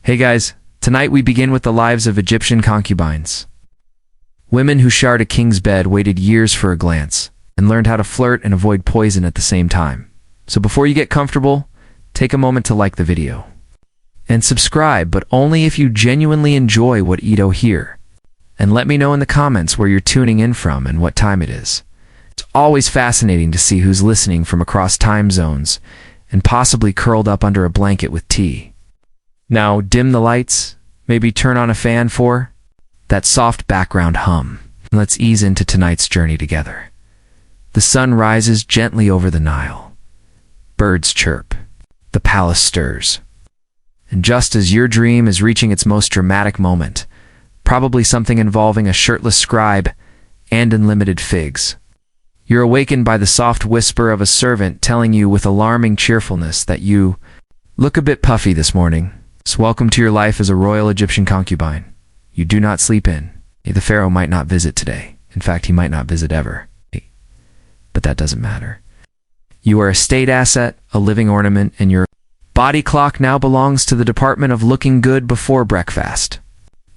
Hey guys, tonight we begin with the lives of Egyptian concubines. Women who shared a king's bed waited years for a glance and learned how to flirt and avoid poison at the same time. So before you get comfortable, take a moment to like the video. And subscribe, but only if you genuinely enjoy what Edo here. And let me know in the comments where you're tuning in from and what time it is. It's always fascinating to see who's listening from across time zones and possibly curled up under a blanket with tea. Now dim the lights, maybe turn on a fan for that soft background hum, and let's ease into tonight's journey together. The sun rises gently over the Nile. Birds chirp. The palace stirs. And just as your dream is reaching its most dramatic moment, probably something involving a shirtless scribe and unlimited figs, you're awakened by the soft whisper of a servant telling you with alarming cheerfulness that you look a bit puffy this morning. So welcome to your life as a royal Egyptian concubine. You do not sleep in. The Pharaoh might not visit today. In fact, he might not visit ever. But that doesn't matter. You are a state asset, a living ornament, and your body clock now belongs to the department of looking good before breakfast.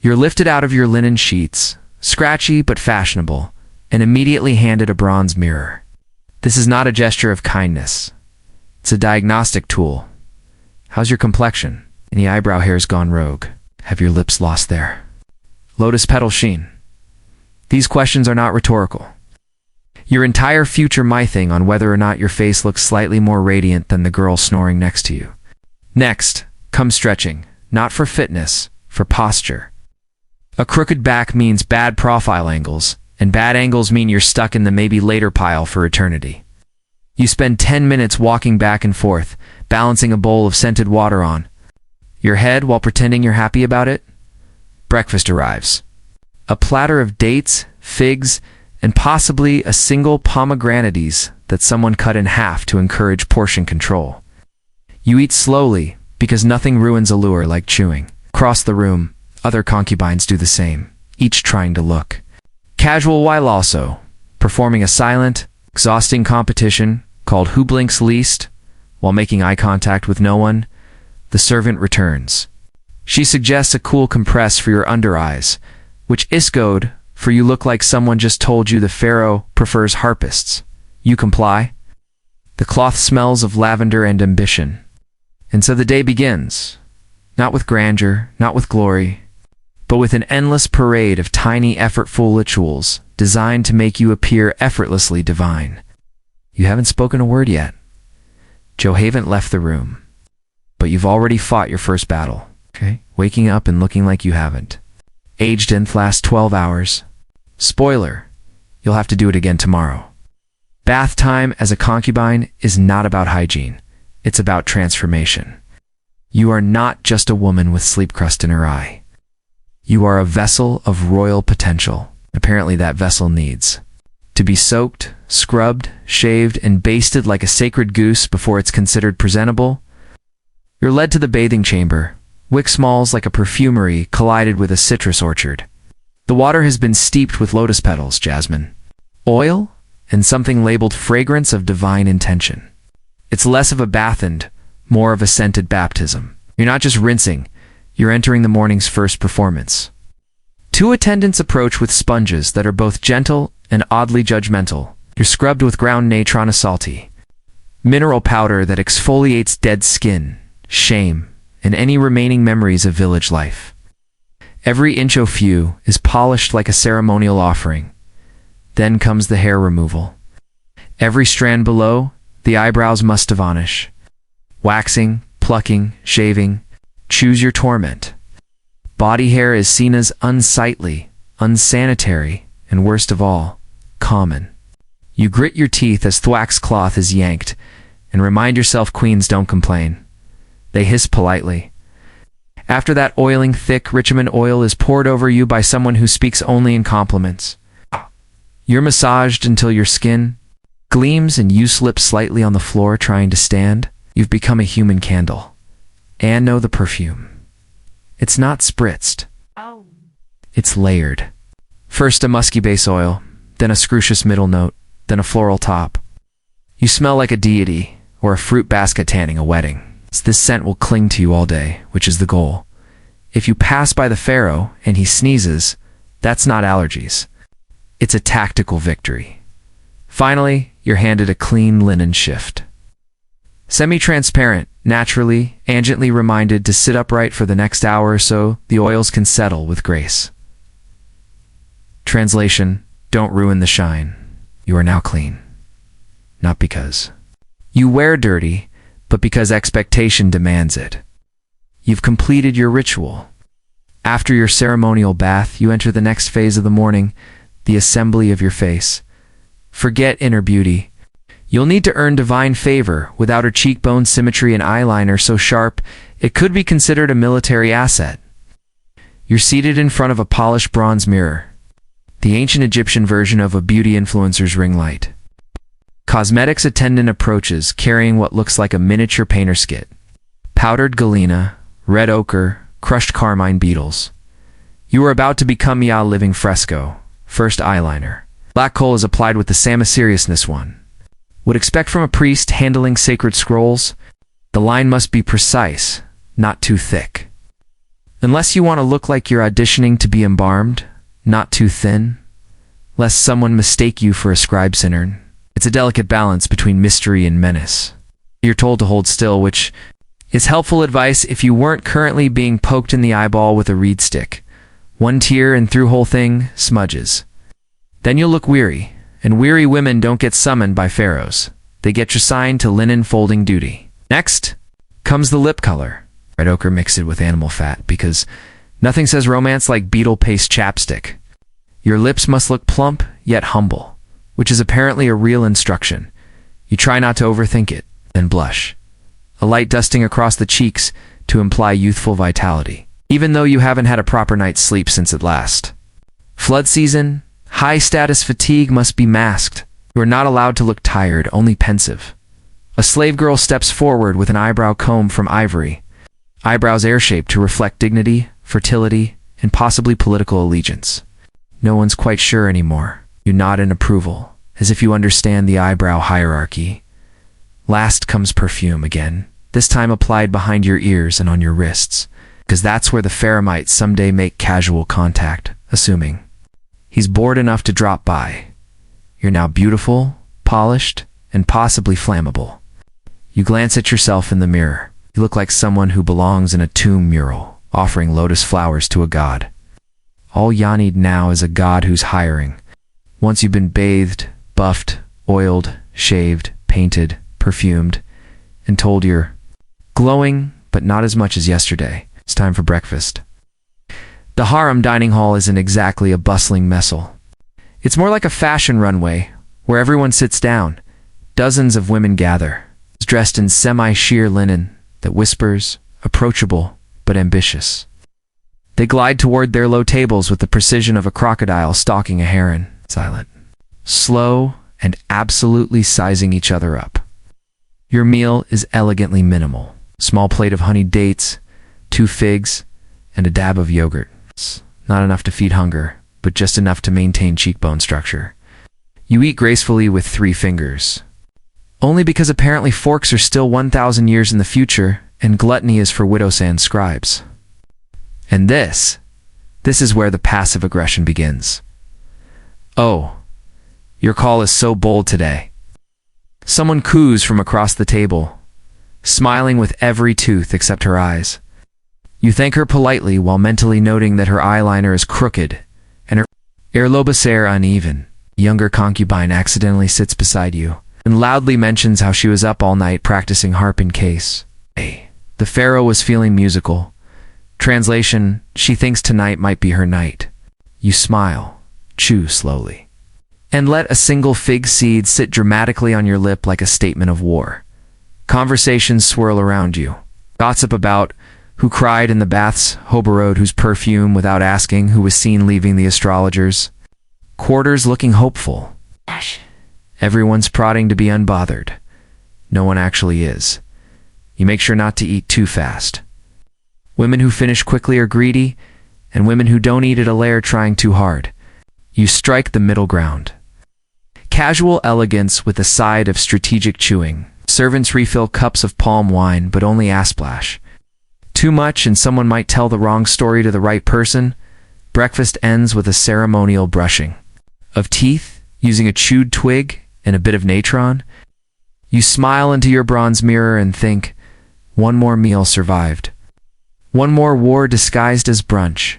You're lifted out of your linen sheets, scratchy but fashionable, and immediately handed a bronze mirror. This is not a gesture of kindness. It's a diagnostic tool. How's your complexion? Any eyebrow hairs gone rogue? Have your lips lost their lotus petal sheen? These questions are not rhetorical. Your entire future mything on whether or not your face looks slightly more radiant than the girl snoring next to you. Next, comes stretching, not for fitness, for posture. A crooked back means bad profile angles, and bad angles mean you're stuck in the maybe later pile for eternity. You spend 10 minutes walking back and forth, balancing a bowl of scented water on your head while pretending you're happy about it. Breakfast arrives. A platter of dates, figs, and possibly a single pomegranates that someone cut in half to encourage portion control. You eat slowly because nothing ruins allure like chewing. Across the room, other concubines do the same, each trying to look casual while also performing a silent, exhausting competition called Who Blinks Least. While making eye contact with no one, the servant returns. She suggests a cool compress for your under eyes, which is good, for you look like someone just told you the Pharaoh prefers harpists. You comply. The cloth smells of lavender and ambition. And so the day begins, not with grandeur, not with glory, but with an endless parade of tiny, effortful rituals designed to make you appear effortlessly divine. You haven't spoken a word yet. Joe haven't left the room, but you've already fought your first battle, okay? Waking up and looking like you haven't. Aged in the last 12 hours. Spoiler, you'll have to do it again tomorrow. Bath time as a concubine is not about hygiene. It's about transformation. You are not just a woman with sleep crust in her eye. You are a vessel of royal potential. Apparently that vessel needs to be soaked, scrubbed, shaved, and basted like a sacred goose before it's considered presentable. You're led to the bathing chamber. Wick smells like a perfumery collided with a citrus orchard. The water has been steeped with lotus petals, jasmine, oil, and something labeled fragrance of divine intention. It's less of a bath and more of a scented baptism. You're not just rinsing, you're entering the morning's first performance. Two attendants approach with sponges that are both gentle and oddly judgmental. You're scrubbed with ground natron salty, mineral powder that exfoliates dead skin, shame, and any remaining memories of village life. Every inch of you is polished like a ceremonial offering. Then comes the hair removal. Every strand below, the eyebrows must vanish. Waxing, plucking, shaving, choose your torment. Body hair is seen as unsightly, unsanitary, and worst of all, common. You grit your teeth as thwax cloth is yanked, and remind yourself queens don't complain. They hiss politely. After that oiling thick Richmond oil is poured over you by someone who speaks only in compliments. You're massaged until your skin gleams and you slip slightly on the floor trying to stand. You've become a human candle. And know the perfume. It's not spritzed. It's layered. First a musky base oil, then a scrucious middle note, then a floral top. You smell like a deity or a fruit basket tanning a wedding. This scent will cling to you all day, which is the goal. If you pass by the Pharaoh and he sneezes, that's not allergies. It's a tactical victory. Finally, you're handed a clean linen shift. Semi-transparent, naturally and gently reminded to sit upright for the next hour or so, the oils can settle with grace. Translation: don't ruin the shine. You are now clean. Not because you wear dirty, but because expectation demands it. You've completed your ritual. After your ceremonial bath, you enter the next phase of the morning, the assembly of your face. Forget inner beauty. You'll need to earn divine favor with outer cheekbone symmetry and eyeliner so sharp it could be considered a military asset. You're seated in front of a polished bronze mirror, the ancient Egyptian version of a beauty influencer's ring light. Cosmetics attendant approaches carrying what looks like a miniature painter's kit. Powdered galena, red ochre, crushed carmine beetles. You are about to become a living fresco. First eyeliner. Black coal is applied with the same seriousness one would expect from a priest handling sacred scrolls. The line must be precise, not too thick. Unless you want to look like you're auditioning to be embalmed, not too thin, lest someone mistake you for a scribe's intern. It's a delicate balance between mystery and menace. You're told to hold still, which is helpful advice if you weren't currently being poked in the eyeball with a reed stick. One tear and through whole thing, smudges. Then you'll look weary, and weary women don't get summoned by pharaohs. They get assigned to linen folding duty. Next comes the lip color. Red ochre mixed with animal fat, because nothing says romance like beetle paste chapstick. Your lips must look plump, yet humble, which is apparently a real instruction. You try not to overthink it, then blush. A light dusting across the cheeks to imply youthful vitality, even though you haven't had a proper night's sleep since it last. Flood season, high-status fatigue must be masked. You are not allowed to look tired, only pensive. A slave girl steps forward with an eyebrow comb from ivory, eyebrows air-shaped to reflect dignity, fertility, and possibly political allegiance. No one's quite sure anymore. You nod in approval, as if you understand the eyebrow hierarchy. Last comes perfume again, this time applied behind your ears and on your wrists, because that's where the pharaoh might someday make casual contact, assuming he's bored enough to drop by. You're now beautiful, polished, and possibly flammable. You glance at yourself in the mirror. You look like someone who belongs in a tomb mural, offering lotus flowers to a god. All you need now is a god who's hiring. Once you've been bathed, buffed, oiled, shaved, painted, perfumed, and told you're glowing, but not as much as yesterday, it's time for breakfast. The harem dining hall isn't exactly a bustling messel. It's more like a fashion runway, where everyone sits down. Dozens of women gather, dressed in semi-sheer linen that whispers, approachable, but ambitious. They glide toward their low tables with the precision of a crocodile stalking a heron, silent, slow, and absolutely sizing each other up. Your meal is elegantly minimal. Small plate of honeyed dates, 2 figs, and a dab of yogurt. It's not enough to feed hunger, but just enough to maintain cheekbone structure. You eat gracefully with 3 fingers. Only because apparently forks are still 1,000 years in the future, and gluttony is for widows and scribes. And this is where the passive aggression begins. Oh, your call is so bold today. Someone coos from across the table, smiling with every tooth except her eyes. You thank her politely while mentally noting that her eyeliner is crooked and her ear-lobes uneven. Younger concubine accidentally sits beside you and loudly mentions how she was up all night practicing harp in case. The pharaoh was feeling musical. Translation: she thinks tonight might be her night. You smile, chew slowly, and let a single fig seed sit dramatically on your lip like a statement of war. Conversations swirl around you. Gossip about who cried in the baths, who borrowed whose perfume without asking, who was seen leaving the astrologers. Quarters looking hopeful. Everyone's prodding to be unbothered. No one actually is. You make sure not to eat too fast. Women who finish quickly are greedy, and women who don't eat at a layer trying too hard. You strike the middle ground. Casual elegance with a side of strategic chewing. Servants refill cups of palm wine, but only a splash. Too much and someone might tell the wrong story to the right person. Breakfast ends with a ceremonial brushing of teeth using a chewed twig and a bit of natron. You smile into your bronze mirror and think, one more meal survived. One more war disguised as brunch.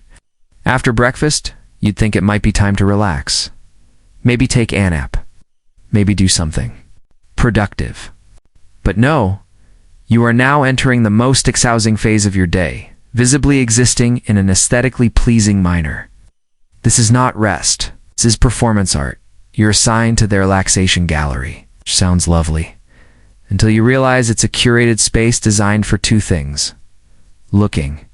After breakfast, you'd think it might be time to relax. Maybe take a nap. Maybe do something productive. But no, you are now entering the most exhausting phase of your day, visibly existing in an aesthetically pleasing minor. This is not rest. This is performance art. You're assigned to the relaxation gallery, which sounds lovely, until you realize it's a curated space designed for two things: looking.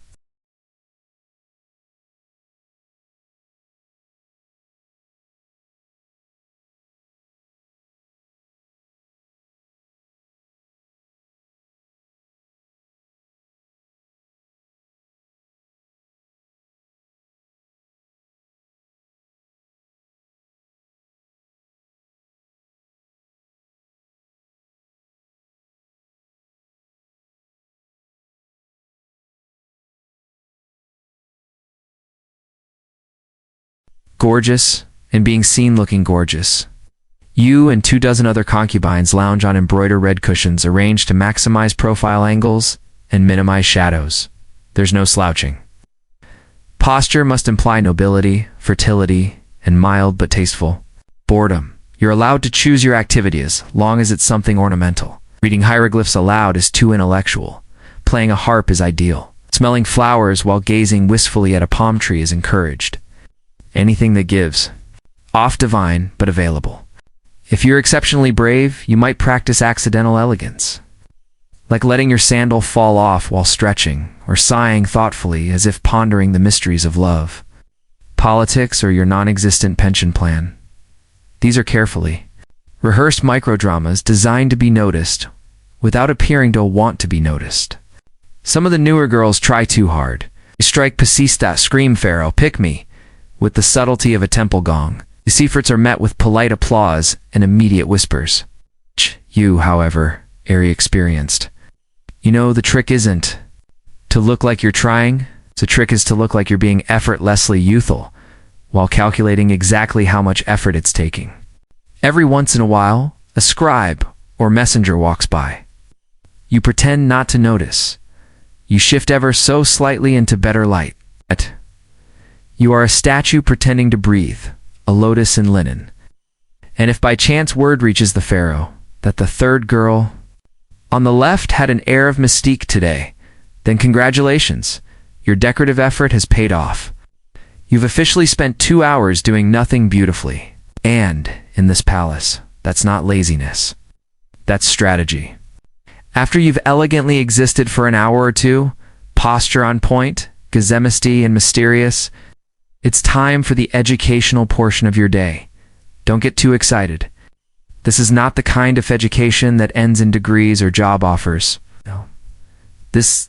Gorgeous, and being seen looking gorgeous. You and 24 other concubines lounge on embroidered red cushions arranged to maximize profile angles and minimize shadows. There's no slouching. Posture must imply nobility, fertility, and mild but tasteful boredom. You're allowed to choose your activity as long as it's something ornamental. Reading hieroglyphs aloud is too intellectual. Playing a harp is ideal. Smelling flowers while gazing wistfully at a palm tree is encouraged. Anything that gives. Off divine, but available. If you're exceptionally brave, you might practice accidental elegance, like letting your sandal fall off while stretching, or sighing thoughtfully as if pondering the mysteries of love. Politics or your non-existent pension plan. These are carefully rehearsed microdramas designed to be noticed without appearing to want to be noticed. Some of the newer girls try too hard. They strike pasista, scream Pharaoh, pick me, with the subtlety of a temple gong. The Seafrits are met with polite applause and immediate whispers. You, however, are experienced. You know the trick isn't to look like you're trying. The trick is to look like you're being effortlessly youthful, while calculating exactly how much effort it's taking. Every once in a while, a scribe or messenger walks by. You pretend not to notice. You shift ever so slightly into better light. You are a statue pretending to breathe, a lotus in linen. And if by chance word reaches the Pharaoh that the third girl on the left had an air of mystique today, then congratulations, your decorative effort has paid off. You've officially spent 2 hours doing nothing beautifully. And, in this palace, that's not laziness. That's strategy. After you've elegantly existed for an hour or two, posture on point, gazemosty and mysterious, it's time for the educational portion of your day. Don't get too excited. This is not the kind of education that ends in degrees or job offers. No. This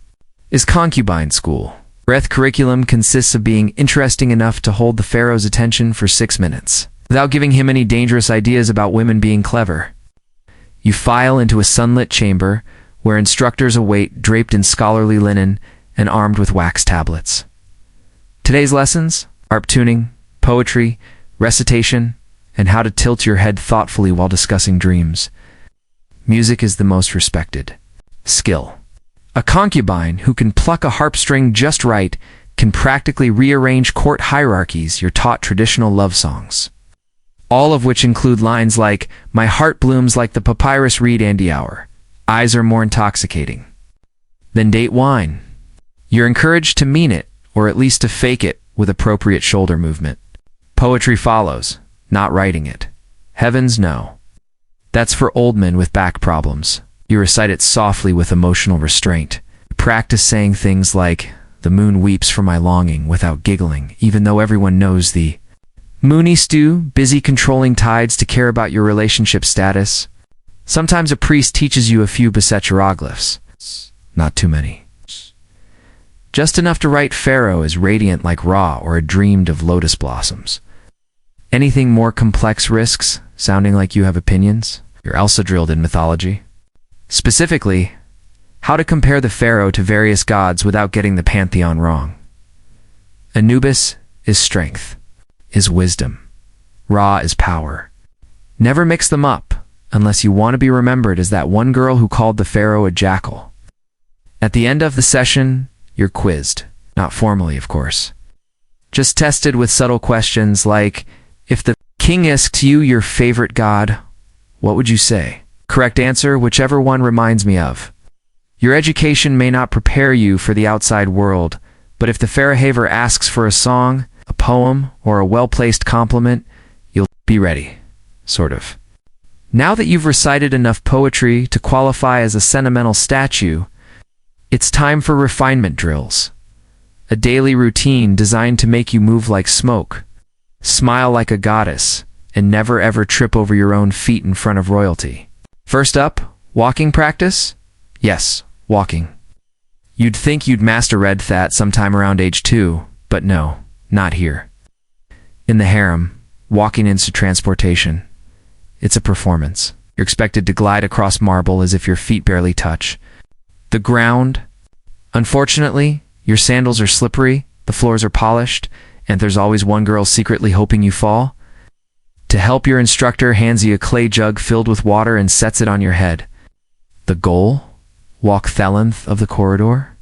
is concubine school. Breath curriculum consists of being interesting enough to hold the Pharaoh's attention for 6 minutes, without giving him any dangerous ideas about women being clever. You file into a sunlit chamber where instructors await, draped in scholarly linen and armed with wax tablets. Today's lessons: harp tuning, poetry, recitation, and how to tilt your head thoughtfully while discussing dreams. Music is the most respected skill. A concubine who can pluck a harp string just right can practically rearrange court hierarchies. You're taught traditional love songs, all of which include lines like, "My heart blooms like the papyrus reed Andy hour. Eyes are more intoxicating than date wine." You're encouraged to mean it, or at least to fake it, with appropriate shoulder movement. Poetry follows, not writing it. Heavens, no. That's for old men with back problems. You recite it softly with emotional restraint. Practice saying things like, "The moon weeps for my longing," without giggling, even though everyone knows the moony stew, busy controlling tides to care about your relationship status. Sometimes a priest teaches you a few Beset hieroglyphs. Not too many. Just enough to write Pharaoh is radiant like Ra or a dreamed of lotus blossoms. Anything more complex risks sounding like you have opinions. You're Elsa drilled in mythology. Specifically, How to compare the pharaoh to various gods without getting the pantheon wrong. Anubis is strength, is wisdom. Ra is power. Never mix them up, unless you want to be remembered as that one girl who called the pharaoh a jackal. At the end of the session, you're quizzed. Not formally, of course. Just tested with subtle questions like, if the king asked you your favorite god, what would you say? Correct answer, whichever one reminds me of. Your education may not prepare you for the outside world, but if the pharaoh asks for a song, a poem, or a well-placed compliment, you'll be ready. Sort of. Now that you've recited enough poetry to qualify as a sentimental statue, it's time for refinement drills. A daily routine designed to make you move like smoke, smile like a goddess, and never ever trip over your own feet in front of royalty. First up, walking practice? Yes, walking. You'd think you'd master red that sometime around age 2, but no, not here. In the harem, walking is transportation. It's a performance. You're expected to glide across marble as if your feet barely touch. The ground, unfortunately, your sandals are slippery, the floors are polished, and there's always one girl secretly hoping you fall. To help, your instructor hands you a clay jug filled with water and sets it on your head. The goal? Walk the length of the corridor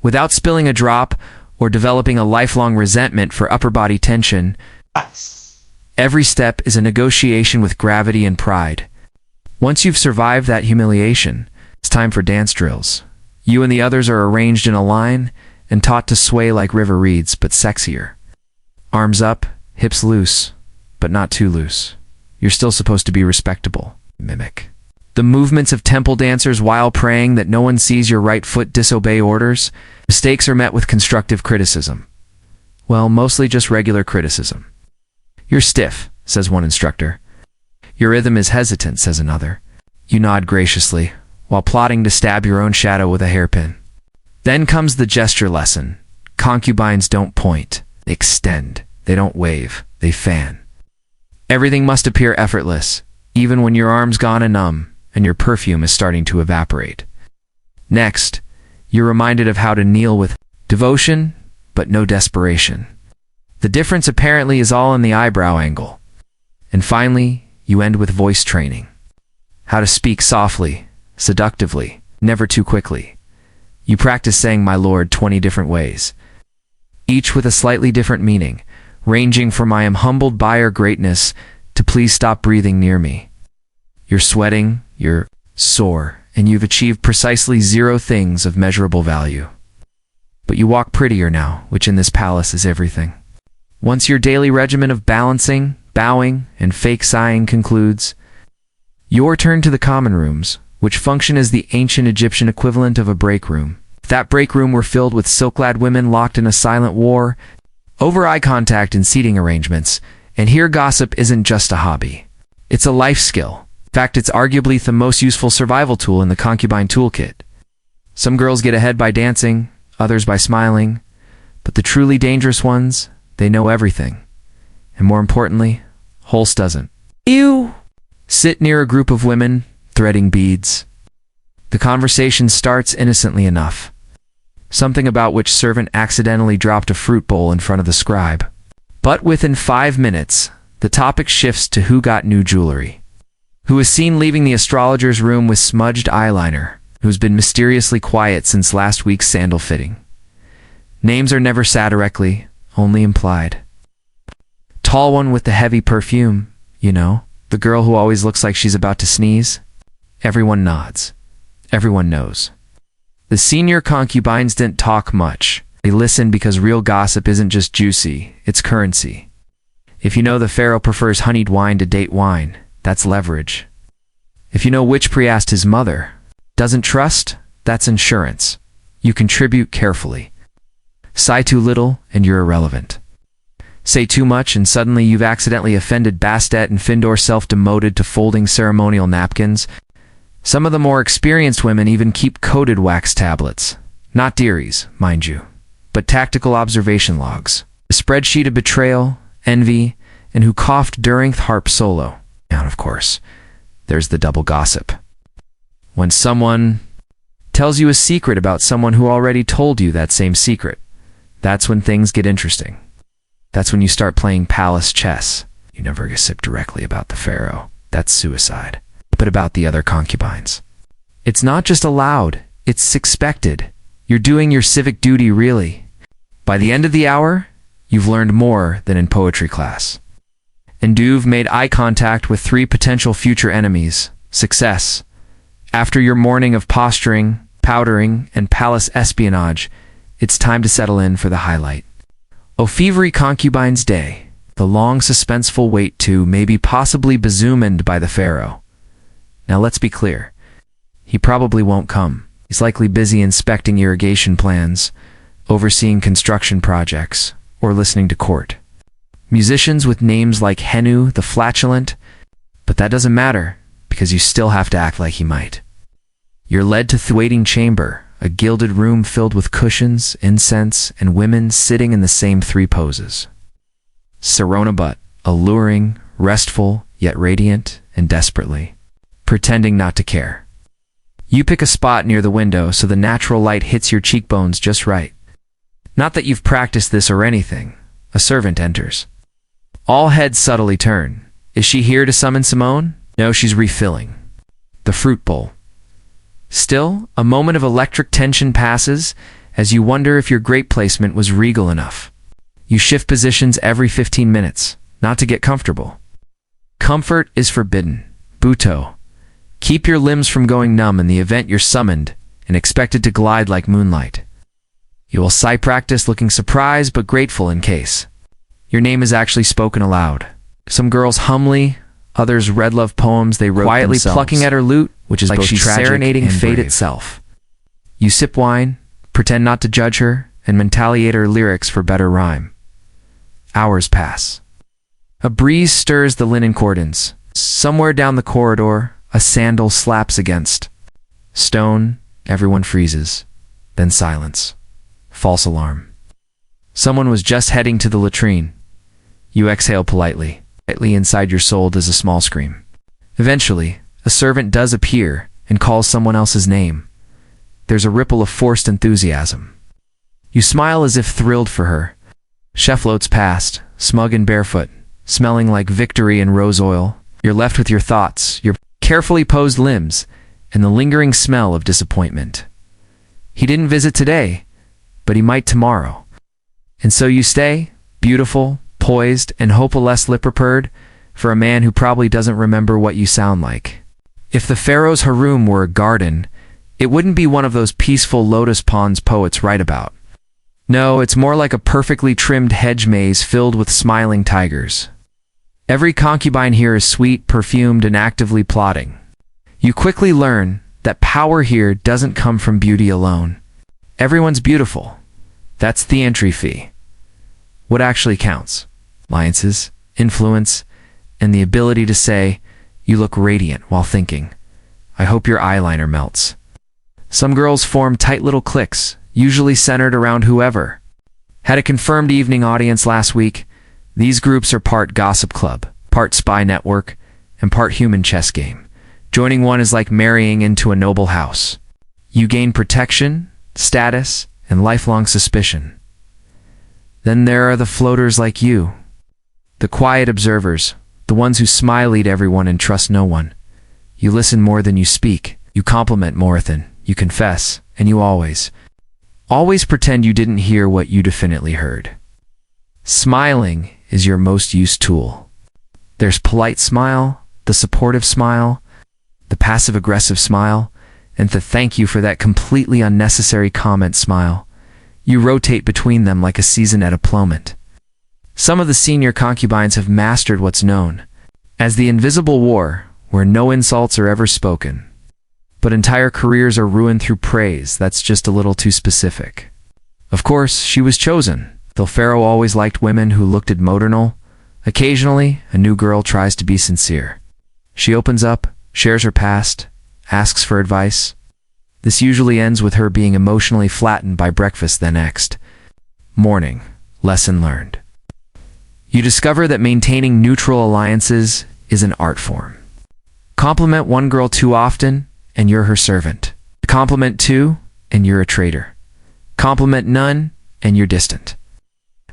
without spilling a drop or developing a lifelong resentment for upper body tension. Every step is a negotiation with gravity and pride. Once you've survived that humiliation, it's time for dance drills. You and the others are arranged in a line and taught to sway like river reeds, but sexier. Arms up, hips loose, but not too loose. You're still supposed to be respectable. Mimic the movements of temple dancers while praying that no one sees your right foot disobey orders. Mistakes are met with constructive criticism. Well, mostly just regular criticism. You're stiff, says one instructor. Your rhythm is hesitant, says another. You nod graciously, while plotting to stab your own shadow with a hairpin. Then comes the gesture lesson. Concubines don't point, they extend. They don't wave, they fan. Everything must appear effortless, even when your arm's gone and numb, and your perfume is starting to evaporate. Next, you're reminded of how to kneel with devotion, but no desperation. The difference apparently is all in the eyebrow angle. And finally, you end with voice training. How to speak softly, seductively, never too quickly. You practice saying "my lord" 20 different ways, each with a slightly different meaning, ranging from "I am humbled by your greatness" to "please stop breathing near me." You're sweating, you're sore, and you've achieved precisely 0 things of measurable value. But you walk prettier now, which in this palace is everything. Once your daily regimen of balancing, bowing, and fake sighing concludes, your turn to the common rooms, which function as the ancient Egyptian equivalent of a break room. If that break room were filled with silk-clad women locked in a silent war, over eye contact and seating arrangements, and here gossip isn't just a hobby. It's a life skill. In fact, it's arguably the most useful survival tool in the concubine toolkit. Some girls get ahead by dancing, others by smiling, but the truly dangerous ones, they know everything. And more importantly, Holst doesn't. You sit near a group of women, threading beads. The conversation starts innocently enough. Something about which servant accidentally dropped a fruit bowl in front of the scribe. But within 5 minutes, the topic shifts to who got new jewelry, who is seen leaving the astrologer's room with smudged eyeliner, who's been mysteriously quiet since last week's sandal fitting. Names are never said directly, only implied. Tall one with the heavy perfume, you know, the girl who always looks like she's about to sneeze. Everyone nods. Everyone knows. The senior concubines didn't talk much. They listened because real gossip isn't just juicy, it's currency. If you know the pharaoh prefers honeyed wine to date wine, that's leverage. If you know which priest his mother doesn't trust, that's insurance. You contribute carefully. Sigh too little and you're irrelevant. Say too much and suddenly you've accidentally offended Bastet and Findor, self-demoted to folding ceremonial napkins. Some of the more experienced women even keep coded wax tablets. Not diaries, mind you, but tactical observation logs. A spreadsheet of betrayal, envy, and who coughed during the harp solo. And of course, there's the double gossip. When someone tells you a secret about someone who already told you that same secret. That's when things get interesting. That's when you start playing palace chess. You never gossip directly about the pharaoh. That's suicide. But about the other concubines. It's not just allowed, it's expected. You're doing your civic duty, really. By the end of the hour, you've learned more than in poetry class. And you've made eye contact with 3 potential future enemies. Success. After your morning of posturing, powdering, and palace espionage, it's time to settle in for the highlight. O fevery concubines' day, the long suspenseful wait to, maybe possibly bezumed by the pharaoh. Now let's be clear. He probably won't come. He's likely busy inspecting irrigation plans, overseeing construction projects, or listening to court. Musicians with names like Henu the Flatulent, but that doesn't matter, because you still have to act like he might. You're led to the waiting chamber, a gilded room filled with cushions, incense, and women sitting in the same 3 poses. C0ncubine, alluring, restful, yet radiant, and desperately, pretending not to care. You pick a spot near the window so the natural light hits your cheekbones just right. Not that you've practiced this or anything. A servant enters. All heads subtly turn. Is she here to summon Simone? No, she's refilling the fruit bowl. Still, a moment of electric tension passes as you wonder if your grape placement was regal enough. You shift positions every 15 minutes, not to get comfortable. Comfort is forbidden. Buto. Keep your limbs from going numb in the event you're summoned and expected to glide like moonlight. You will practice looking surprised but grateful in case. Your name is actually spoken aloud. Some girls humbly, others read love poems they wrote quietly themselves, plucking at her lute, which is like she's serenading fate itself. You sip wine, pretend not to judge her, and mentaliate her lyrics for better rhyme. Hours pass. A breeze stirs the linen cordons. Somewhere down the corridor, a sandal slaps against stone. Everyone freezes. Then silence. False alarm. Someone was just heading to the latrine. You exhale politely. Quietly inside your soul does a small scream. Eventually, a servant does appear and calls someone else's name. There's a ripple of forced enthusiasm. You smile as if thrilled for her. Chef floats past, smug and barefoot, smelling like victory and rose oil. You're left with your thoughts, your carefully posed limbs, and the lingering smell of disappointment. He didn't visit today, but he might tomorrow. And so you stay, beautiful, poised, and hopeless lip-prepared for a man who probably doesn't remember what you sound like. If the pharaoh's harem were a garden, it wouldn't be one of those peaceful lotus ponds poets write about. No, it's more like a perfectly trimmed hedge maze filled with smiling tigers. Every concubine here is sweet, perfumed, and actively plotting. You quickly learn that power here doesn't come from beauty alone. Everyone's beautiful. That's the entry fee. What actually counts? Alliances, influence, and the ability to say, you look radiant while thinking, I hope your eyeliner melts. Some girls form tight little cliques, usually centered around whoever. Had a confirmed evening audience last week. These groups are part gossip club, part spy network, and part human chess game. Joining one is like marrying into a noble house. You gain protection, status, and lifelong suspicion. Then there are the floaters like you. The quiet observers, the ones who smile at everyone and trust no one. You listen more than you speak. You compliment more than you confess, and you always pretend you didn't hear what you definitely heard. Smiling is your most used tool. There's polite smile, the supportive smile, the passive-aggressive smile, and the thank you for that completely unnecessary comment smile. You rotate between them like a seasoned diplomat. Some of the senior concubines have mastered what's known as the invisible war, where no insults are ever spoken. But entire careers are ruined through praise that's just a little too specific. Of course, she was chosen, though Pharaoh always liked women who looked modernal. Occasionally, a new girl tries to be sincere. She opens up, shares her past, asks for advice. This usually ends with her being emotionally flattened by breakfast the next morning. Lesson learned. You discover that maintaining neutral alliances is an art form. Compliment one girl too often, and you're her servant. Compliment two, and you're a traitor. Compliment none, and you're distant.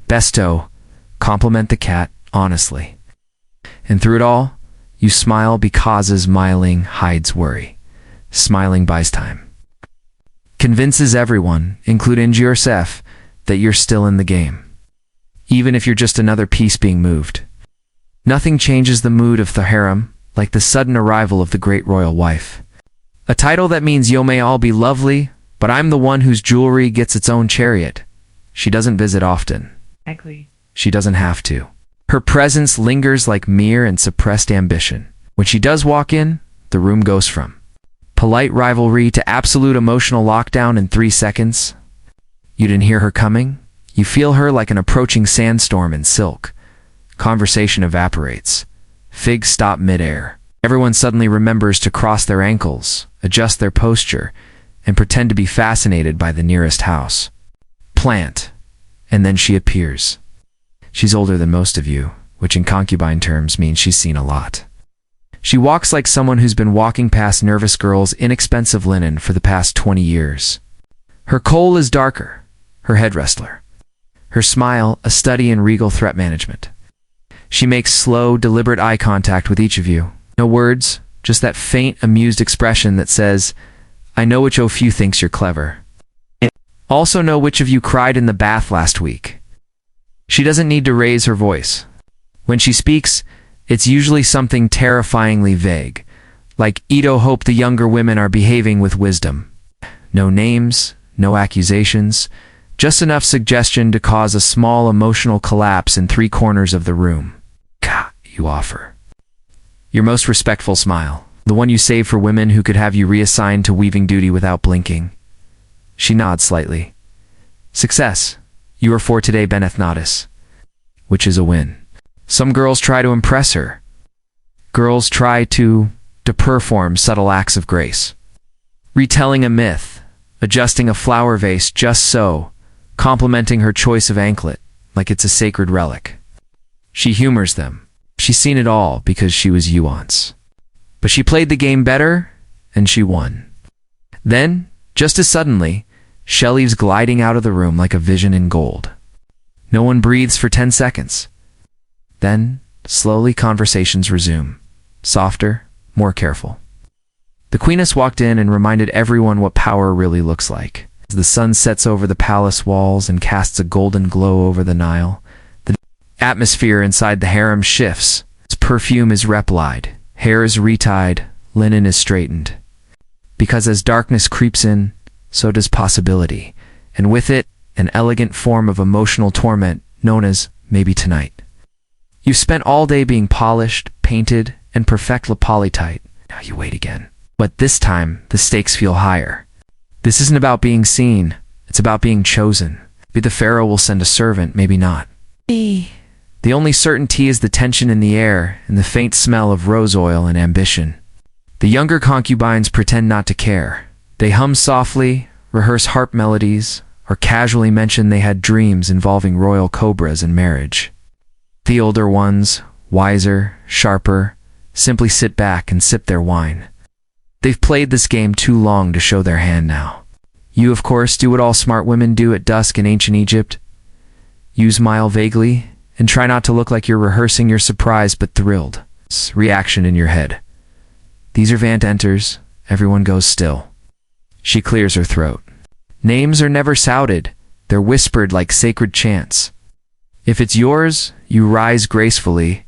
Besto, compliment the cat, honestly. And through it all, you smile because smiling hides worry. Smiling buys time. Convinces everyone, including yourself, that you're still in the game. Even if you're just another piece being moved. Nothing changes the mood of the harem like the sudden arrival of the great royal wife. A title that means you may all be lovely, but I'm the one whose jewelry gets its own chariot. She doesn't visit often. Exactly. She doesn't have to. Her presence lingers like mere and suppressed ambition. When she does walk in, the room goes from polite rivalry to absolute emotional lockdown in 3 seconds. You didn't hear her coming? You feel her like an approaching sandstorm in silk. Conversation evaporates. Figs stop midair. Everyone suddenly remembers to cross their ankles, adjust their posture, and pretend to be fascinated by the nearest house. Plant. And then she appears. She's older than most of you, which in concubine terms means she's seen a lot. She walks like someone who's been walking past nervous girls' inexpensive linen for the past 20 years. Her kohl is darker, her head wrestler. Her smile, a study in regal threat management. She makes slow, deliberate eye contact with each of you. No words, just that faint, amused expression that says, I know which of you thinks you're clever. Also know which of you cried in the bath last week. She doesn't need to raise her voice. When she speaks, it's usually something terrifyingly vague, like Ito hope the younger women are behaving with wisdom. No names, no accusations, just enough suggestion to cause a small emotional collapse in 3 corners of the room. Ka, you offer. Your most respectful smile, the one you save for women who could have you reassigned to weaving duty without blinking. She nods slightly. Success. You are for today Beneth Nodis, which is a win. Some girls try to impress her. Girls try to perform subtle acts of grace. Retelling a myth, adjusting a flower vase just so, complimenting her choice of anklet like it's a sacred relic. She humors them. She's seen it all because she was you once. But she played the game better, and she won. Then, just as suddenly, Shelley's gliding out of the room like a vision in gold. No one breathes for 10 seconds. Then, slowly conversations resume. Softer, more careful. The queeness walked in and reminded everyone what power really looks like. As the sun sets over the palace walls and casts a golden glow over the Nile, the atmosphere inside the harem shifts. Its perfume is replied, hair is retied, linen is straightened. Because as darkness creeps in, so does possibility, and with it, an elegant form of emotional torment known as maybe tonight. You've spent all day being polished, painted, and perfectly polytight. Now you wait again. But this time, the stakes feel higher. This isn't about being seen, it's about being chosen. Maybe the Pharaoh will send a servant, maybe not. The only certainty is the tension in the air and the faint smell of rose oil and ambition. The younger concubines pretend not to care. They hum softly, rehearse harp melodies, or casually mention they had dreams involving royal cobras and marriage. The older ones, wiser, sharper, simply sit back and sip their wine. They've played this game too long to show their hand now. You, of course, do what all smart women do at dusk in ancient Egypt. You smile vaguely and try not to look like you're rehearsing your surprised but thrilled reaction in your head. These are Vant enters. Everyone goes still. She clears her throat. Names are never shouted. They're whispered like sacred chants. If it's yours, you rise gracefully,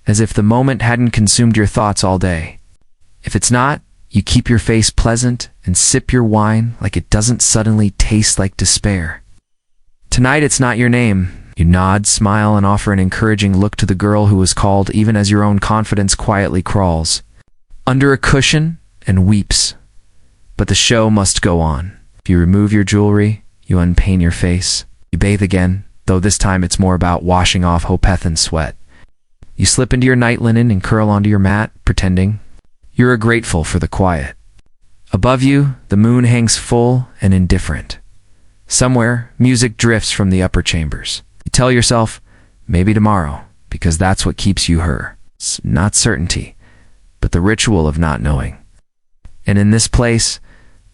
as if the moment hadn't consumed your thoughts all day. If it's not, you keep your face pleasant and sip your wine like it doesn't suddenly taste like despair. Tonight it's not your name. You nod, smile, and offer an encouraging look to the girl who was called even as your own confidence quietly crawls under a cushion and weeps. But the show must go on. If you remove your jewelry, you unpaint your face. You bathe again, though this time it's more about washing off hopeth and sweat. You slip into your night linen and curl onto your mat, pretending you're grateful for the quiet. Above you, the moon hangs full and indifferent. Somewhere, music drifts from the upper chambers. You tell yourself, maybe tomorrow, because that's what keeps you her. It's not certainty, but the ritual of not knowing. And in this place,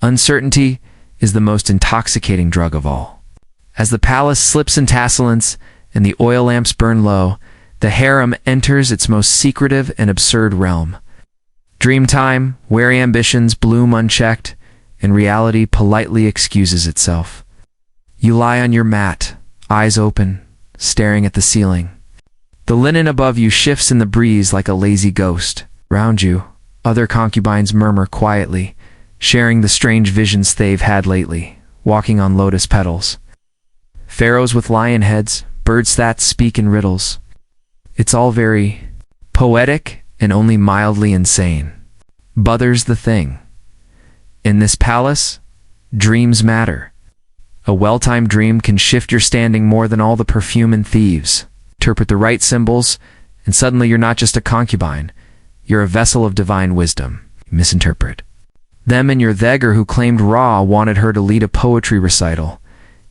Uncertainty is the most intoxicating drug of all. As the palace slips in tasselance and the oil lamps burn low, the harem enters its most secretive and absurd realm. Dreamtime, where ambitions bloom unchecked, and reality politely excuses itself. You lie on your mat, eyes open, staring at the ceiling. The linen above you shifts in the breeze like a lazy ghost. Round you, other concubines murmur quietly, sharing the strange visions they've had lately, walking on lotus petals. Pharaohs with lion heads, birds that speak in riddles. It's all very poetic and only mildly insane. But there's the thing. In this palace, dreams matter. A well-timed dream can shift your standing more than all the perfume and thieves. Interpret the right symbols, and suddenly you're not just a concubine. You're a vessel of divine wisdom. Misinterpret. Them and your thegger who claimed Ra wanted her to lead a poetry recital.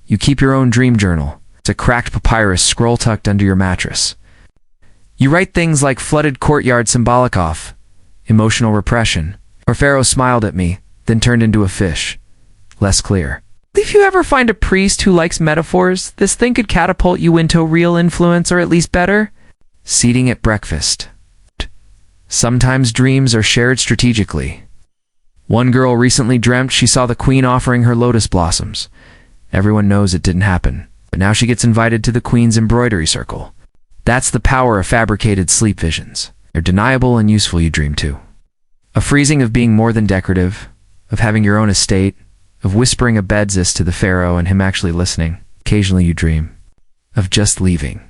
You keep your own dream journal. It's a cracked papyrus scroll tucked under your mattress. You write things like flooded courtyard symbolic off, emotional repression, or Pharaoh smiled at me, then turned into a fish. Less clear. If you ever find a priest who likes metaphors, this thing could catapult you into real influence, or at least better. Seating at breakfast. Sometimes dreams are shared strategically. One girl recently dreamt she saw the queen offering her lotus blossoms. Everyone knows it didn't happen, but now she gets invited to the queen's embroidery circle. That's the power of fabricated sleep visions. They're deniable and useful. You dream too. A freezing of being more than decorative, of having your own estate, of whispering a bedzis to the pharaoh and him actually listening. Occasionally you dream of just leaving.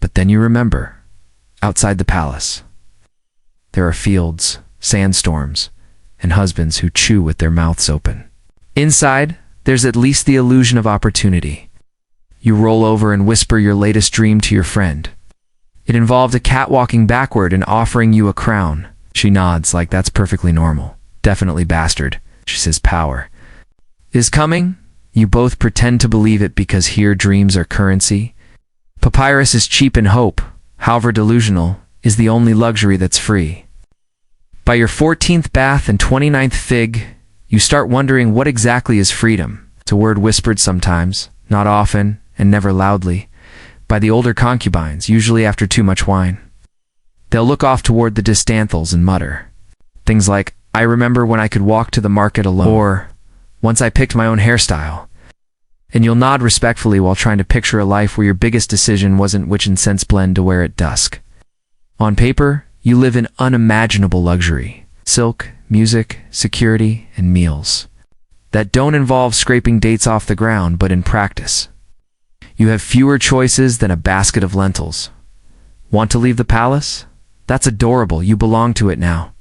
But then you remember, outside the palace, there are fields, sandstorms, and husbands who chew with their mouths open. Inside, there's at least the illusion of opportunity. You roll over and whisper your latest dream to your friend. It involved a cat walking backward and offering you a crown. She nods like that's perfectly normal. Definitely bastard. She says power is coming. You both pretend to believe it because here dreams are currency. Papyrus is cheap and hope, however delusional, is the only luxury that's free. By your 14th bath and 29th fig, you start wondering what exactly is freedom. It's a word whispered sometimes, not often, and never loudly, by the older concubines, usually after too much wine. They'll look off toward the distanthals and mutter things like, I remember when I could walk to the market alone, or once I picked my own hairstyle. And you'll nod respectfully while trying to picture a life where your biggest decision wasn't which incense blend to wear at dusk. On paper, you live in unimaginable luxury. Silk, music, security, and meals that don't involve scraping dates off the ground, but in practice, you have fewer choices than a basket of lentils. Want to leave the palace? That's adorable. You belong to it now.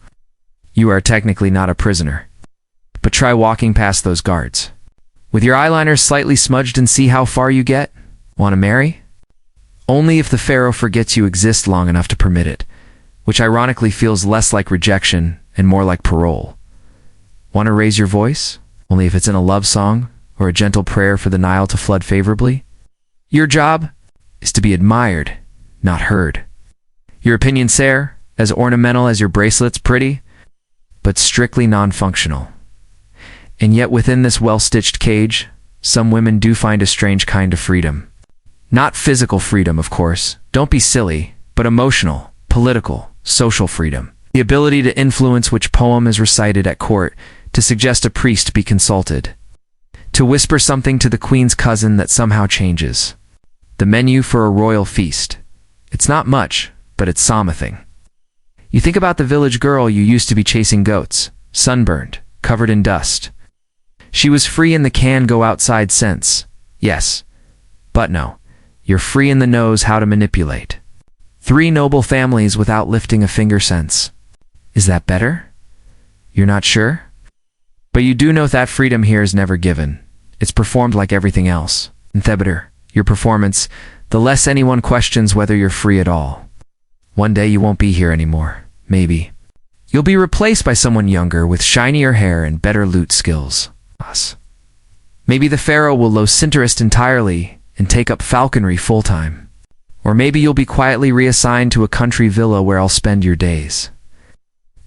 You are technically not a prisoner. But try walking past those guards, with your eyeliner slightly smudged, and see how far you get. Want to marry? Only if the pharaoh forgets you exist long enough to permit it, which ironically feels less like rejection and more like parole. Want to raise your voice? Only if it's in a love song or a gentle prayer for the Nile to flood favorably. Your job is to be admired, not heard. Your opinion, sir, as ornamental as your bracelets, pretty, but strictly non-functional. And yet within this well-stitched cage, some women do find a strange kind of freedom. Not physical freedom, of course. Don't be silly, but emotional, political, social freedom. The ability to influence which poem is recited at court, to suggest a priest be consulted, to whisper something to the queen's cousin that somehow changes the menu for a royal feast. It's not much, but it's something. You think about the village girl you used to be chasing goats, sunburned, covered in dust. She was free in the can-go-outside sense, yes, but no, you're free in the knows how to manipulate. 3 noble families without lifting a finger sense. Is that better? You're not sure? But you do know that freedom here is never given. It's performed like everything else. And the better your performance, the less anyone questions whether you're free at all. One day you won't be here anymore, maybe. You'll be replaced by someone younger with shinier hair and better loot skills. Maybe the pharaoh will lose Sinterist entirely and take up falconry full-time. Or maybe you'll be quietly reassigned to a country villa where I'll spend your days.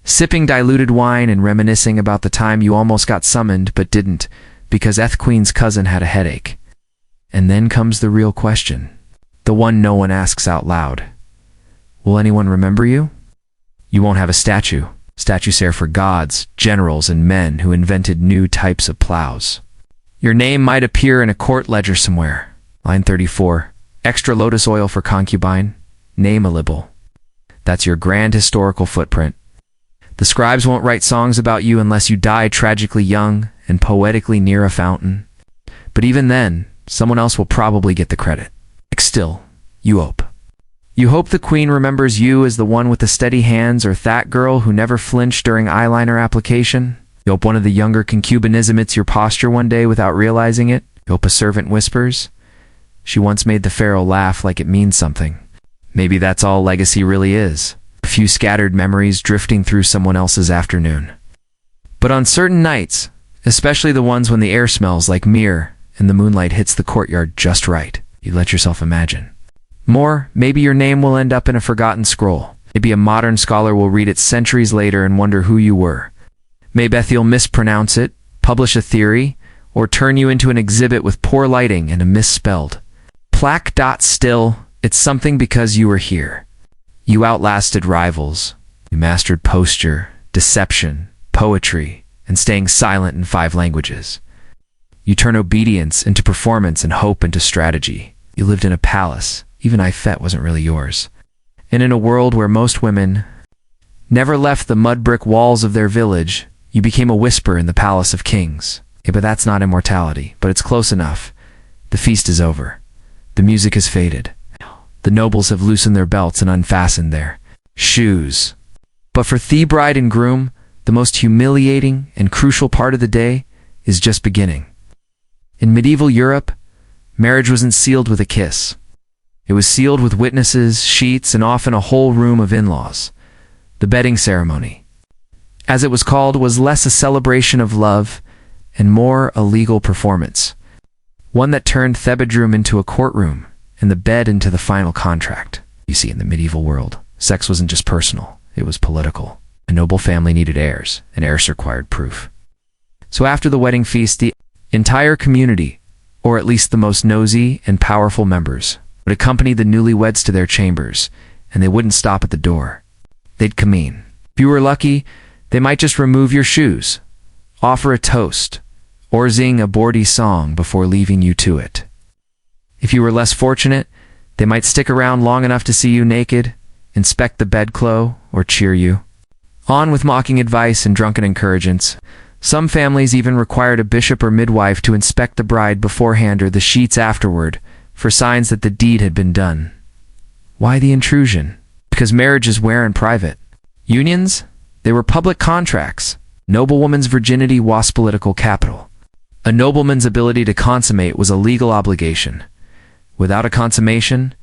sipping diluted wine and reminiscing about the time you almost got summoned but didn't because Queen's cousin had a headache. And then comes the real question, the one no one asks out loud. Will anyone remember you? You won't have a statue. Statues are for gods, generals, and men who invented new types of plows. Your name might appear in a court ledger somewhere. Line 34, extra lotus oil for concubine, name a libel. That's your grand historical footprint. The scribes won't write songs about you unless you die tragically young and poetically near a fountain. But even then, someone else will probably get the credit. Still, you hope. You hope the queen remembers you as the one with the steady hands or that girl who never flinched during eyeliner application. You hope one of the younger concubines imits your posture one day without realizing it. You hope a servant whispers, "She once made the Pharaoh laugh," like it means something. Maybe that's all legacy really is. A few scattered memories drifting through someone else's afternoon. But on certain nights, especially the ones when the air smells like myrrh and the moonlight hits the courtyard just right, you let yourself imagine. Maybe your name will end up in a forgotten scroll. Maybe a modern scholar will read it centuries later and wonder who you were. Maybe you'll mispronounce it, publish a theory, or turn you into an exhibit with poor lighting and a misspelled plaque. Still, it's something because you were here. You outlasted rivals. You mastered posture, deception, poetry, and staying silent in 5 languages. You turn obedience into performance and hope into strategy. You lived in a palace. Even Ifet wasn't really yours. And in a world where most women never left the mud brick walls of their village, you became a whisper in the palace of kings. Okay, but that's not immortality, but it's close enough. The feast is over. The music has faded. The nobles have loosened their belts and unfastened their shoes. But for the bride and groom, the most humiliating and crucial part of the day is just beginning. In medieval Europe, marriage wasn't sealed with a kiss. It was sealed with witnesses, sheets, and often a whole room of in-laws. The bedding ceremony, as it was called, was less a celebration of love and more a legal performance. One that turned the bedroom into a courtroom and the bed into the final contract. You see, in the medieval world, sex wasn't just personal, it was political. A noble family needed heirs, and heirs required proof. So after the wedding feast, the entire community, or at least the most nosy and powerful members, would accompany the newlyweds to their chambers, and they wouldn't stop at the door. They'd come in. If you were lucky, they might just remove your shoes, offer a toast, or sing a bawdy song before leaving you to it. If you were less fortunate, they might stick around long enough to see you naked, inspect the bedclothes, or cheer you on with mocking advice and drunken encouragements. Some families even required a bishop or midwife to inspect the bride beforehand or the sheets afterward, for signs that the deed had been done. Why the intrusion? Because marriages were in private. Unions? They were public contracts. Noblewoman's virginity was political capital. A nobleman's ability to consummate was a legal obligation. Without a consummation,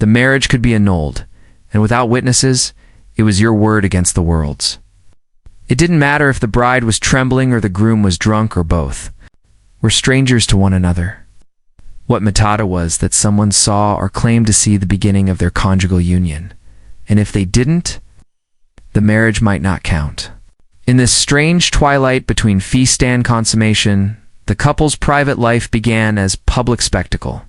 the marriage could be annulled, and without witnesses, it was your word against the world's. It didn't matter if the bride was trembling or the groom was drunk or both. We're strangers to one another. What mattered was that someone saw or claimed to see the beginning of their conjugal union, and if they didn't, the marriage might not count. In this strange twilight between feast and consummation, the couple's private life began as public spectacle.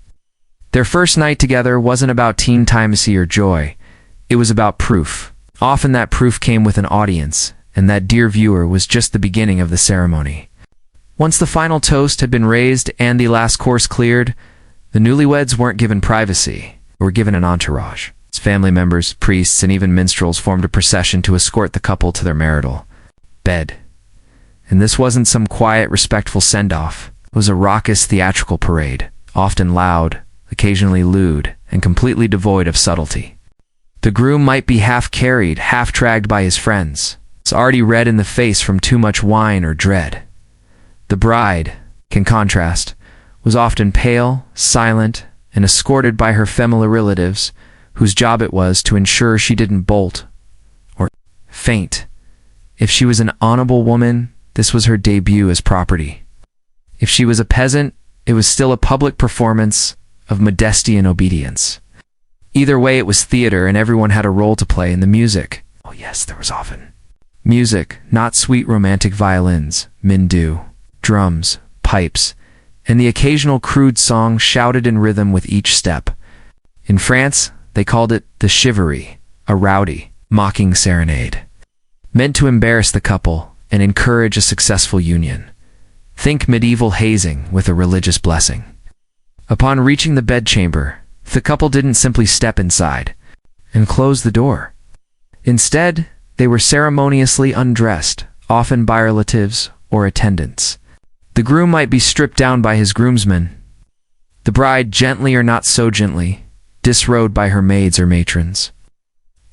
Their first night together wasn't about teen intimacy or joy. It was about proof. Often that proof came with an audience, and that dear viewer was just the beginning of the ceremony. Once the final toast had been raised and the last course cleared, the newlyweds weren't given privacy, they were given an entourage. Its family members, priests, and even minstrels formed a procession to escort the couple to their marital bed. And this wasn't some quiet, respectful send-off. It was a raucous, theatrical parade, often loud, occasionally lewd, and completely devoid of subtlety. The groom might be half carried, half dragged by his friends. It's already red in the face from too much wine or dread. The bride, in contrast, was often pale, silent, and escorted by her familiar relatives, whose job it was to ensure she didn't bolt or faint. If she was an honorable woman, this was her debut as property. If she was a peasant, it was still a public performance of modesty and obedience. Either way, it was theater, and everyone had a role to play in the music. Oh yes, there was often Music, not sweet romantic violins, mindu, drums, pipes, and the occasional crude song shouted in rhythm with each step. In France, they called it the chivalry, a rowdy, mocking serenade, meant to embarrass the couple and encourage a successful union. Think medieval hazing with a religious blessing. Upon reaching the bedchamber, the couple didn't simply step inside and close the door. Instead, they were ceremoniously undressed, often by relatives or attendants. The groom might be stripped down by his groomsmen, the bride gently or not so gently, disrobed by her maids or matrons.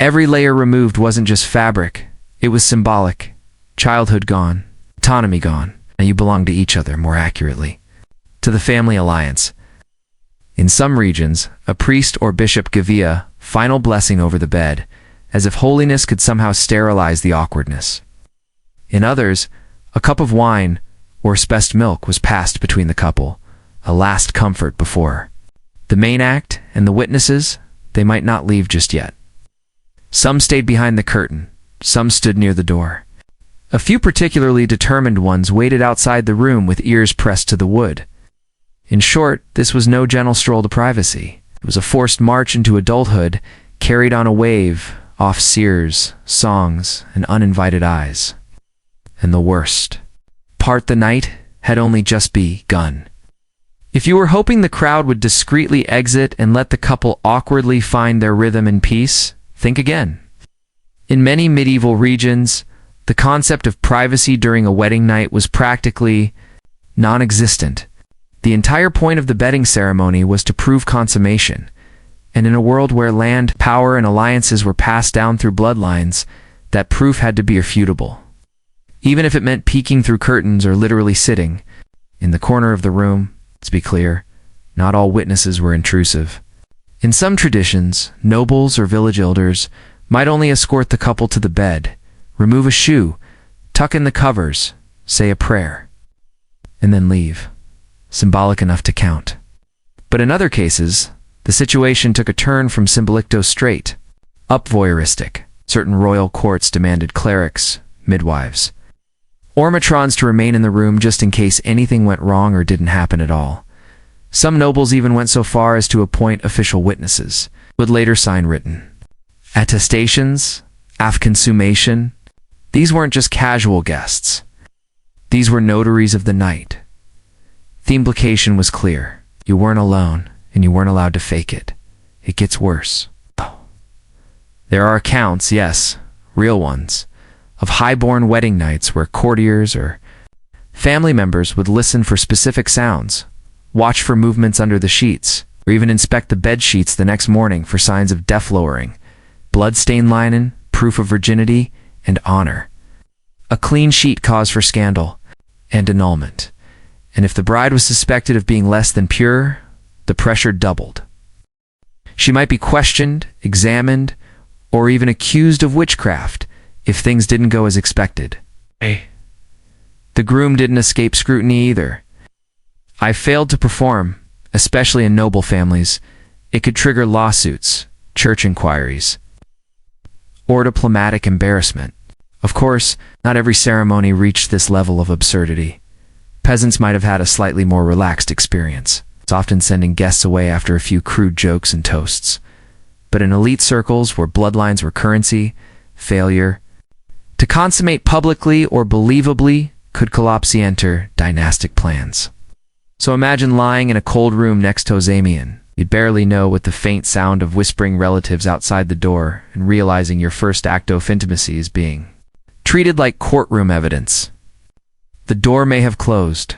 Every layer removed wasn't just fabric, it was symbolic. Childhood gone, autonomy gone, and you belong to each other, more accurately, to the family alliance. In some regions, a priest or bishop gave a final blessing over the bed, as if holiness could somehow sterilize the awkwardness. In others, a cup of wine or spiced milk was passed between the couple, a last comfort before the main act, and the witnesses, they might not leave just yet. Some stayed behind the curtain, some stood near the door. A few particularly determined ones waited outside the room with ears pressed to the wood. In short, this was no gentle stroll to privacy. It was a forced march into adulthood, carried on a wave, off seers, songs, and uninvited eyes. And the worst part, the night had only just begun. If you were hoping the crowd would discreetly exit and let the couple awkwardly find their rhythm in peace, think again. In many medieval regions, the concept of privacy during a wedding night was practically non-existent. The entire point of the bedding ceremony was to prove consummation, and in a world where land, power, and alliances were passed down through bloodlines, that proof had to be irrefutable. Even if it meant peeking through curtains or literally sitting in the corner of the room. To be clear, not all witnesses were intrusive. In some traditions, nobles or village elders might only escort the couple to the bed, remove a shoe, tuck in the covers, say a prayer, and then leave, symbolic enough to count. But in other cases, the situation took a turn from symbolic to straight up voyeuristic. Certain royal courts demanded clerics, midwives, or matrons to remain in the room just in case anything went wrong or didn't happen at all. Some nobles even went so far as to appoint official witnesses, who would later sign written attestations, af consummation. These weren't just casual guests. These were notaries of the night. The implication was clear. You weren't alone, and you weren't allowed to fake it. It gets worse. There are accounts, yes, real ones, of high-born wedding nights where courtiers or family members would listen for specific sounds, watch for movements under the sheets, or even inspect the bed sheets the next morning for signs of depth-lowering, blood-stained linen, proof of virginity, and honor. A clean sheet caused for scandal and annulment, and if the bride was suspected of being less than pure, the pressure doubled. She might be questioned, examined, or even accused of witchcraft if things didn't go as expected. The groom didn't escape scrutiny either. I failed to perform, especially in noble families. It could trigger lawsuits, church inquiries, or diplomatic embarrassment. Of course, not every ceremony reached this level of absurdity. Peasants might have had a slightly more relaxed experience, often sending guests away after a few crude jokes and toasts. But in elite circles where bloodlines were currency, failure to consummate publicly or believably could collapse enter dynastic plans. So imagine lying in a cold room next to Ozamian. You'd barely know with the faint sound of whispering relatives outside the door and realizing your first act of intimacy is being treated like courtroom evidence. The door may have closed.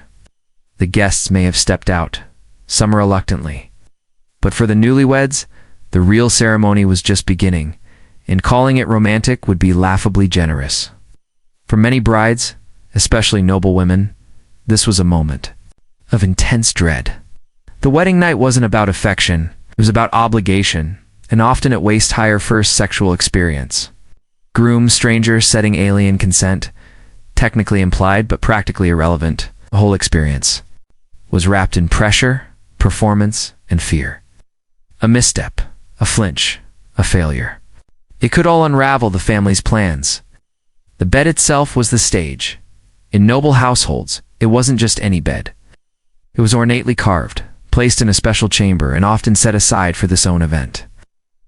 The guests may have stepped out, some reluctantly. But for the newlyweds, the real ceremony was just beginning, and calling it romantic would be laughably generous. For many brides, especially noble women, this was a moment of intense dread. The wedding night wasn't about affection, it was about obligation, and often at waist-high first sexual experience. Groom, stranger, setting alien consent, technically implied but practically irrelevant, the whole experience was wrapped in pressure, performance, and fear. A misstep, a flinch, a failure. It could all unravel the family's plans. The bed itself was the stage. In noble households, it wasn't just any bed. It was ornately carved, placed in a special chamber, and often set aside for this own event.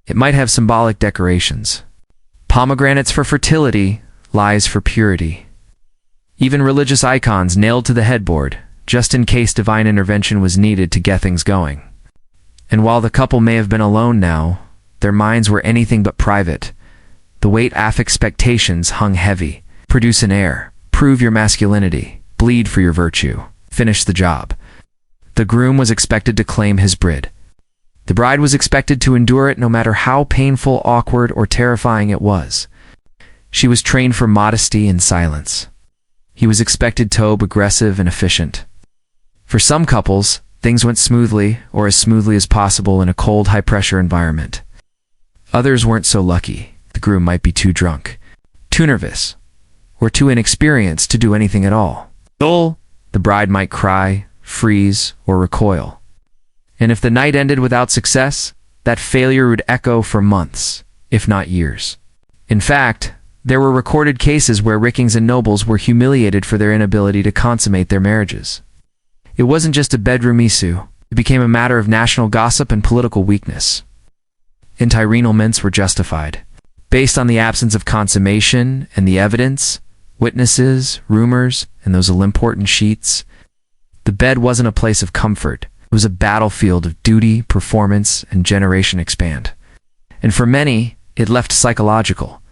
It might have symbolic decorations. Pomegranates for fertility, lies for purity. Even religious icons nailed to the headboard, just in case divine intervention was needed to get things going. And while the couple may have been alone now, their minds were anything but private. The weight of expectations hung heavy. Produce an heir, prove your masculinity, bleed for your virtue, finish the job. The groom was expected to claim his bride. The bride was expected to endure it no matter how painful, awkward, or terrifying it was. She was trained for modesty and silence. He was expected to be aggressive and efficient. For some couples, things went smoothly, or as smoothly as possible in a cold, high-pressure environment. Others weren't so lucky. The groom might be too drunk, too nervous, or too inexperienced to do anything at all. The bride might cry, freeze, or recoil. And if the night ended without success, that failure would echo for months, if not years. In fact, there were recorded cases where rikings and nobles were humiliated for their inability to consummate their marriages. It wasn't just a bedroom issue. It became a matter of national gossip and political weakness. Entrenalments were justified, based on the absence of consummation and the evidence, witnesses, rumors, and those all-important sheets. The bed wasn't a place of comfort. It was a battlefield of duty, performance, and generation expand. And for many, it left psychological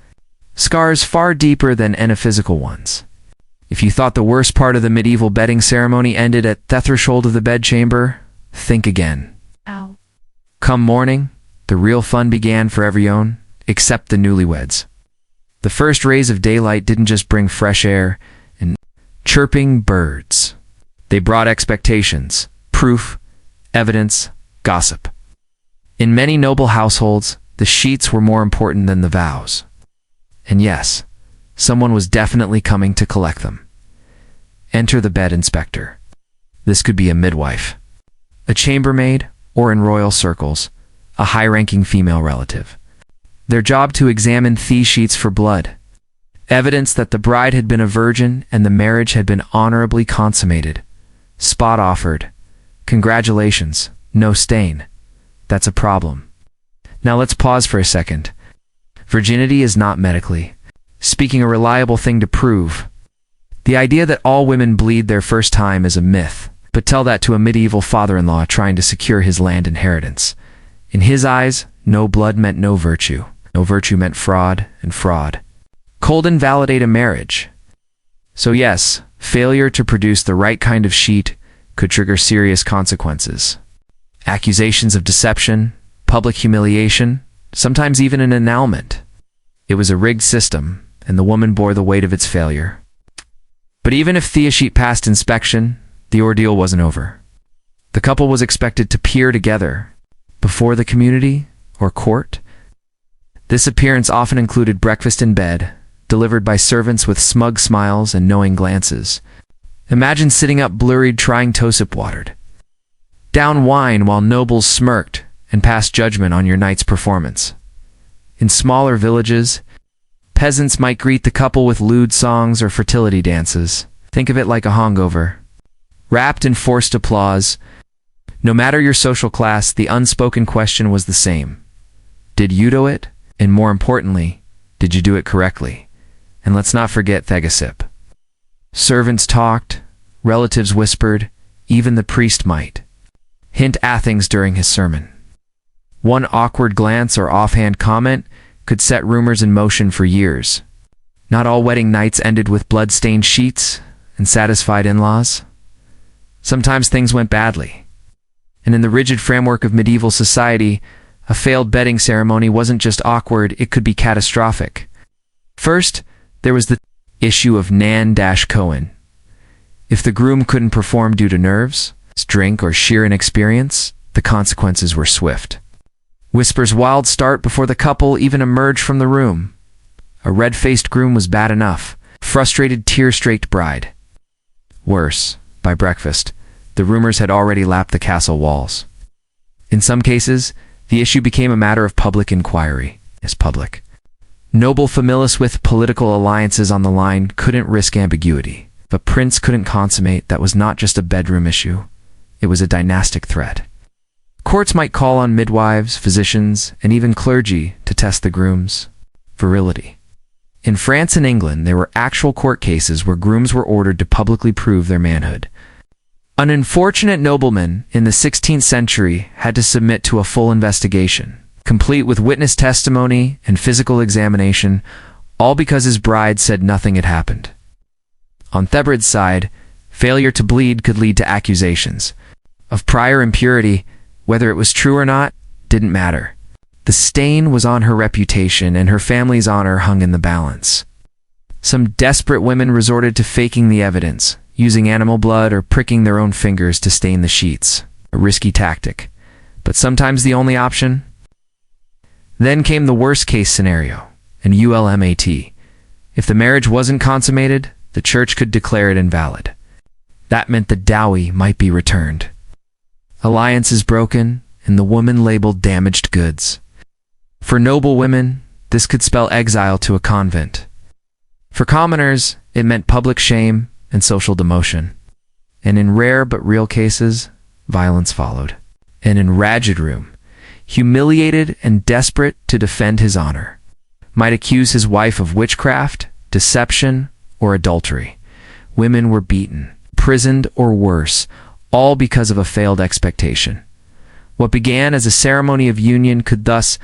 scars far deeper than any physical ones. If you thought the worst part of the medieval bedding ceremony ended at the threshold of the bedchamber, think again. Ow. Come morning, the real fun began for everyone, except the newlyweds. The first rays of daylight didn't just bring fresh air and chirping birds. They brought expectations, proof, evidence, gossip. In many noble households, the sheets were more important than the vows. And yes, someone was definitely coming to collect them. Enter the bed inspector. This could be a midwife, a chambermaid, or in royal circles, a high-ranking female relative. Their job to examine the sheets for blood, evidence that the bride had been a virgin and the marriage had been honorably consummated. Spot offered. Congratulations, no stain. That's a problem. Now let's pause for a second. Virginity is not medically speaking a reliable thing to prove. The idea that all women bleed their first time is a myth, but tell that to a medieval father-in-law trying to secure his land inheritance. In his eyes, no blood meant no virtue. No virtue meant fraud, and fraud could invalidate a marriage. So yes, failure to produce the right kind of sheet could trigger serious consequences. Accusations of deception, public humiliation, sometimes even an annulment. It was a rigged system, and the woman bore the weight of its failure. But even if the sheet passed inspection, the ordeal wasn't over. The couple was expected to appear together before the community or court. This appearance often included breakfast in bed, delivered by servants with smug smiles and knowing glances. Imagine sitting up blurred trying to sip watered down wine while nobles smirked and passed judgment on your night's performance. In smaller villages, peasants might greet the couple with lewd songs or fertility dances. Think of it like a hangover, wrapped in forced applause. No matter your social class, the unspoken question was the same. Did you do it? And more importantly, did you do it correctly? And let's not forget thegosip. Servants talked, relatives whispered, even the priest might hint at things during his sermon. One awkward glance or offhand comment could set rumors in motion for years. Not all wedding nights ended with blood-stained sheets and satisfied in-laws. Sometimes things went badly. And in the rigid framework of medieval society, a failed bedding ceremony wasn't just awkward, it could be catastrophic. First, there was the issue of nan-Cohen. If the groom couldn't perform due to nerves, drink, or sheer inexperience, the consequences were swift. Whisper's wild start before the couple even emerged from the room. A red-faced groom was bad enough. Frustrated, tear-streaked bride. Worse, by breakfast, the rumors had already lapped the castle walls. In some cases, the issue became a matter of public inquiry. Is public. Noble families with political alliances on the line couldn't risk ambiguity. If a prince couldn't consummate, that was not just a bedroom issue. It was a dynastic threat. Courts might call on midwives, physicians, and even clergy to test the groom's virility. In France and England, there were actual court cases where grooms were ordered to publicly prove their manhood. An unfortunate nobleman in the 16th century had to submit to a full investigation, complete with witness testimony and physical examination, all because his bride said nothing had happened. On Thebred's side, failure to bleed could lead to accusations of prior impurity. Whether it was true or not didn't matter. The stain was on her reputation, and her family's honor hung in the balance. Some desperate women resorted to faking the evidence, using animal blood or pricking their own fingers to stain the sheets, a risky tactic, but sometimes the only option. Then came the worst-case scenario, an ultimatum. If the marriage wasn't consummated, the church could declare it invalid. That meant the dowry might be returned. Alliances broken, and the woman labeled damaged goods. For noble women, this could spell exile to a convent. For commoners, it meant public shame and social demotion. And in rare but real cases, violence followed. An enraged groom, humiliated and desperate to defend his honor, might accuse his wife of witchcraft, deception, or adultery. Women were beaten, imprisoned, or worse, all because of a failed expectation. What began as a ceremony of union could thus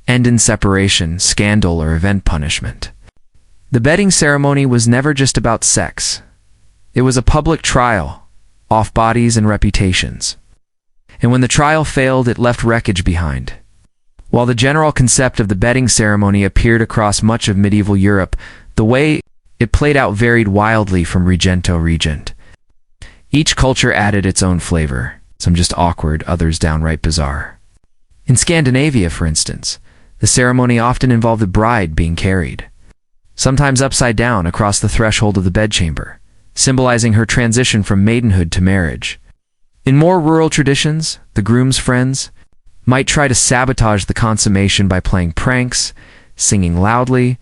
end in separation, scandal, or event punishment. The bedding ceremony was never just about sex. It was a public trial, off bodies and reputations. And when the trial failed, it left wreckage behind. While the general concept of the bedding ceremony appeared across much of medieval Europe, the way it played out varied wildly from region to region. Each culture added its own flavor, some just awkward, others downright bizarre. In Scandinavia, for instance, the ceremony often involved the bride being carried, sometimes upside down across the threshold of the bedchamber, symbolizing her transition from maidenhood to marriage. In more rural traditions, the groom's friends might try to sabotage the consummation by playing pranks, singing loudly,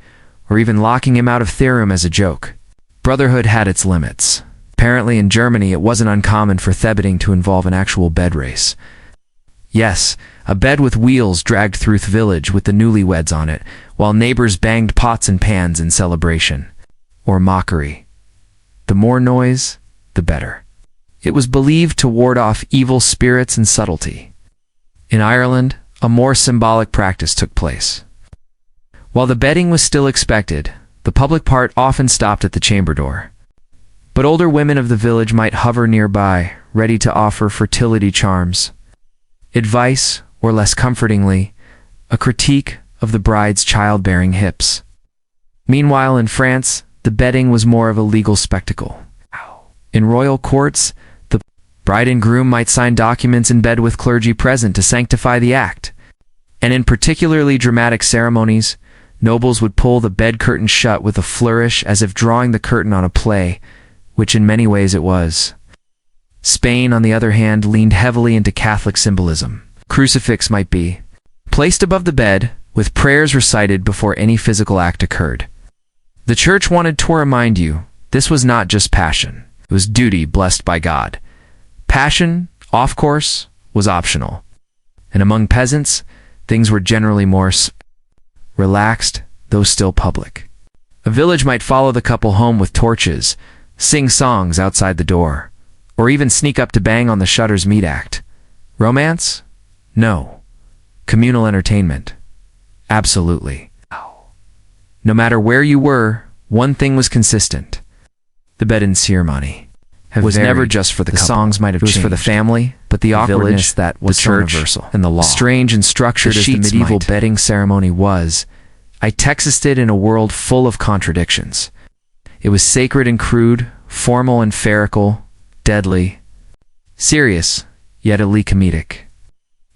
or even locking him out of the room as a joke. Brotherhood had its limits. Apparently in Germany, it wasn't uncommon for bedding to involve an actual bed race. Yes, a bed with wheels dragged through the village with the newlyweds on it, while neighbors banged pots and pans in celebration. Or mockery. The more noise, the better. It was believed to ward off evil spirits and subtlety. In Ireland, a more symbolic practice took place. While the bedding was still expected, the public part often stopped at the chamber door. But older women of the village might hover nearby, ready to offer fertility charms, advice, or less comfortingly, a critique of the bride's childbearing hips. Meanwhile, in France, the bedding was more of a legal spectacle. In royal courts, the bride and groom might sign documents in bed with clergy present to sanctify the act. And in particularly dramatic ceremonies, nobles would pull the bed curtain shut with a flourish as if drawing the curtain on a play, which in many ways it was. Spain, on the other hand, leaned heavily into Catholic symbolism. Crucifix might be placed above the bed, with prayers recited before any physical act occurred. The church wanted to remind you, this was not just passion. It was duty blessed by God. Passion, off course, was optional. And among peasants, things were generally more relaxed, though still public. A village might follow the couple home with torches, sing songs outside the door, or even sneak up to bang on the shutters mid-act. Romance? No. Communal entertainment? Absolutely. No matter where you were, one thing was consistent. The bedding ceremony was never just for the couple. The songs might have changed. It was for the family, but the awkwardness that was so universal. And the law. Strange and structured as the medieval bedding ceremony was, I texted in a world full of contradictions. It was sacred and crude, formal and ferocious, deadly, serious, yet elite comedic.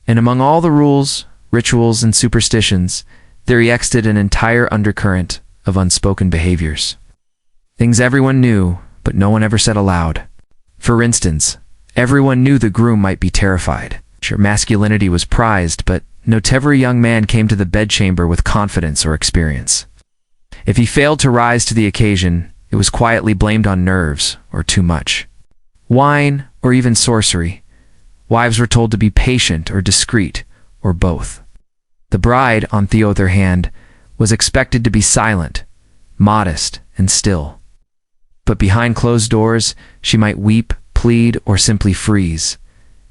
And among all the rules, rituals, and superstitions, there existed an entire undercurrent of unspoken behaviors. Things everyone knew, but no one ever said aloud. For instance, everyone knew the groom might be terrified. Sure, masculinity was prized, but no every young man came to the bedchamber with confidence or experience. If he failed to rise to the occasion, it was quietly blamed on nerves or too much wine or even sorcery. Wives were told to be patient or discreet, or both. The bride, on the other hand, was expected to be silent, modest, and still. But behind closed doors, she might weep, plead, or simply freeze.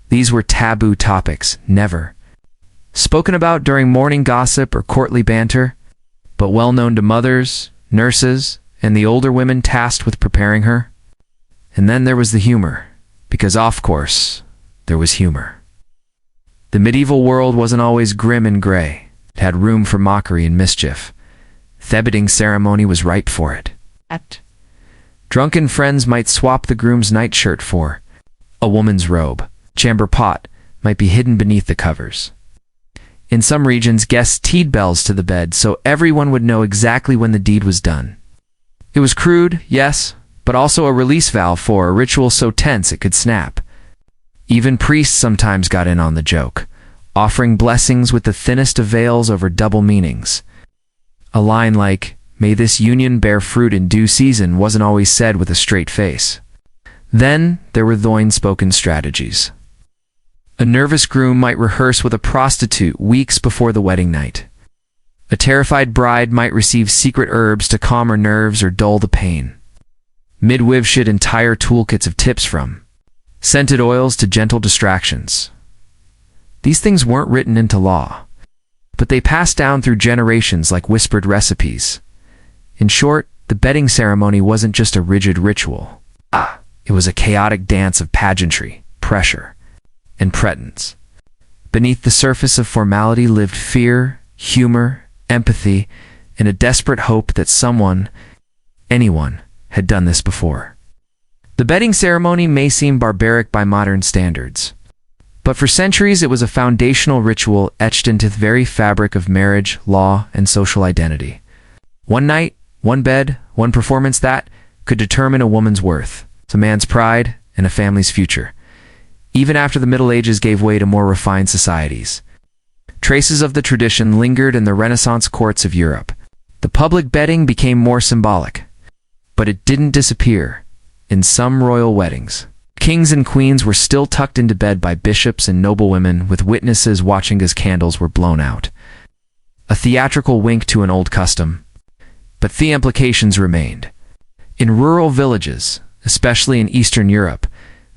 These were taboo topics, never spoken about during morning gossip or courtly banter, but well known to mothers, nurses, and the older women tasked with preparing her. And then there was the humor, because of course, there was humor. The medieval world wasn't always grim and gray. It had room for mockery and mischief. The bedding ceremony was ripe for it. Drunken friends might swap the groom's nightshirt for a woman's robe. Chamber pot might be hidden beneath the covers. In some regions, guests teed bells to the bed so everyone would know exactly when the deed was done. It was crude, yes, but also a release valve for a ritual so tense it could snap. Even priests sometimes got in on the joke, offering blessings with the thinnest of veils over double meanings. A line like, "May this union bear fruit in due season," wasn't always said with a straight face. Then there were the unspoken strategies. A nervous groom might rehearse with a prostitute weeks before the wedding night. A terrified bride might receive secret herbs to calm her nerves or dull the pain. Midwives should entire toolkits of tips from scented oils to gentle distractions. These things weren't written into law, but they passed down through generations like whispered recipes. In short, the bedding ceremony wasn't just a rigid ritual. It was a chaotic dance of pageantry, pressure, and pretense. Beneath the surface of formality lived fear, humor, empathy, and a desperate hope that someone, anyone, had done this before. The bedding ceremony may seem barbaric by modern standards, but for centuries it was a foundational ritual etched into the very fabric of marriage, law, and social identity. One night, one bed, one performance that could determine a woman's worth, a man's pride, and a family's future. Even after the Middle Ages gave way to more refined societies, traces of the tradition lingered in the Renaissance courts of Europe. The public bedding became more symbolic, but it didn't disappear. In some royal weddings, kings and queens were still tucked into bed by bishops and noblewomen, with witnesses watching as candles were blown out. A theatrical wink to an old custom, but the implications remained. In rural villages, especially in Eastern Europe,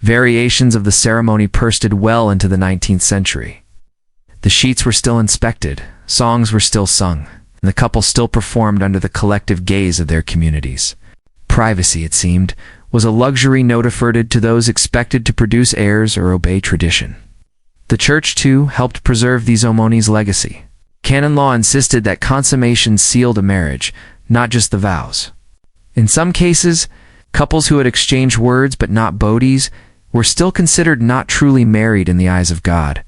variations of the ceremony persisted well into the 19th century. The sheets were still inspected, songs were still sung, and the couple still performed under the collective gaze of their communities. Privacy, it seemed, was a luxury note afforded to those expected to produce heirs or obey tradition. The church, too, helped preserve these ceremonies' legacy. Canon law insisted that consummation sealed a marriage, not just the vows. In some cases, couples who had exchanged words but not bodies were still considered not truly married in the eyes of God.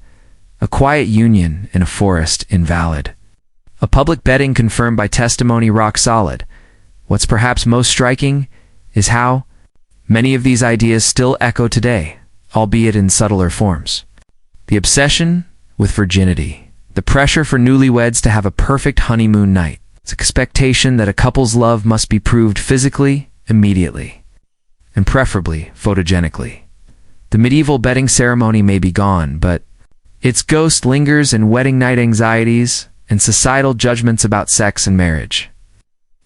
A quiet union in a forest, invalid. A public bedding confirmed by testimony, rock solid. What's perhaps most striking is how many of these ideas still echo today, albeit in subtler forms. The obsession with virginity, the pressure for newlyweds to have a perfect honeymoon night, the expectation that a couple's love must be proved physically, immediately, and preferably photogenically. The medieval bedding ceremony may be gone, but its ghost lingers in wedding night anxieties and societal judgments about sex and marriage.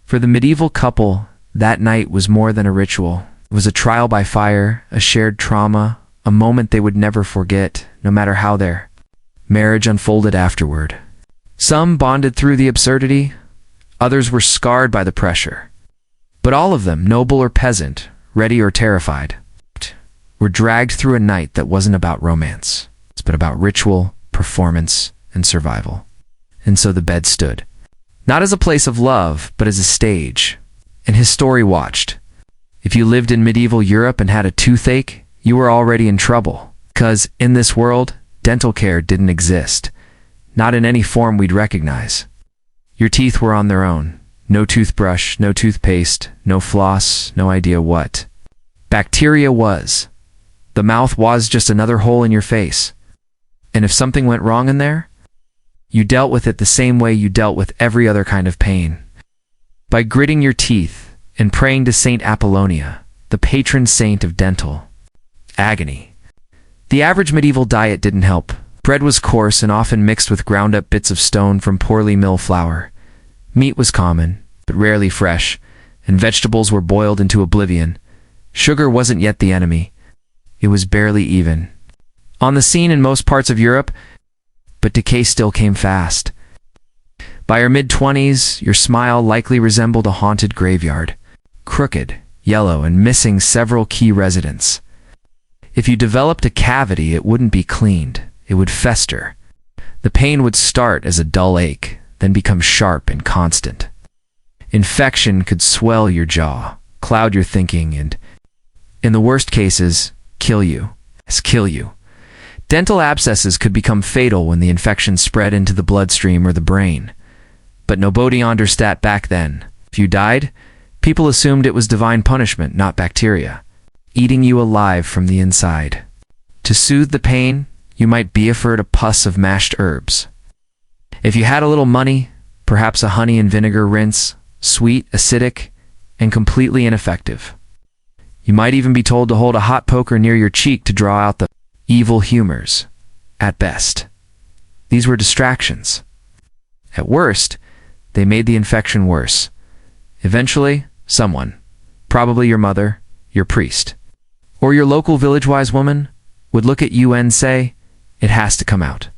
For the medieval couple, that night was more than a ritual. It was a trial by fire, a shared trauma, a moment they would never forget, no matter how their marriage unfolded afterward. Some bonded through the absurdity, others were scarred by the pressure. But all of them, noble or peasant, ready or terrified, were dragged through a night that wasn't about romance, but about ritual, performance, and survival. And so the bed stood, not as a place of love, but as a stage. And his story watched. If you lived in medieval Europe and had a toothache, you were already in trouble, because in this world, dental care didn't exist, not in any form we'd recognize. Your teeth were on their own. No toothbrush, no toothpaste, no floss, no idea what. Bacteria was. The mouth was just another hole in your face. And if something went wrong in there, you dealt with it the same way you dealt with every other kind of pain. by gritting your teeth and praying to Saint Apollonia, the patron saint of dental agony. The average medieval diet didn't help. Bread was coarse and often mixed with ground-up bits of stone from poorly milled flour. Meat was common, but rarely fresh, and vegetables were boiled into oblivion. Sugar wasn't yet the enemy. It was barely even on the scene in most parts of Europe, but decay still came fast. By your mid-20s, your smile likely resembled a haunted graveyard, crooked, yellow, and missing several key residents. If you developed a cavity, it wouldn't be cleaned. It would fester. The pain would start as a dull ache, then become sharp and constant. Infection could swell your jaw, cloud your thinking, and, in the worst cases, kill you. Dental abscesses could become fatal when the infection spread into the bloodstream or the brain. But nobody understood back then. If you died, people assumed it was divine punishment, not bacteria, eating you alive from the inside. To soothe the pain, you might beeford a pus of mashed herbs. If you had a little money, perhaps a honey and vinegar rinse, sweet, acidic, and completely ineffective. You might even be told to hold a hot poker near your cheek to draw out the evil humors. At best, these were distractions. At worst, they made the infection worse. Eventually, someone, probably your mother, your priest, or your local village-wise woman, would look at you and say, "It has to come out."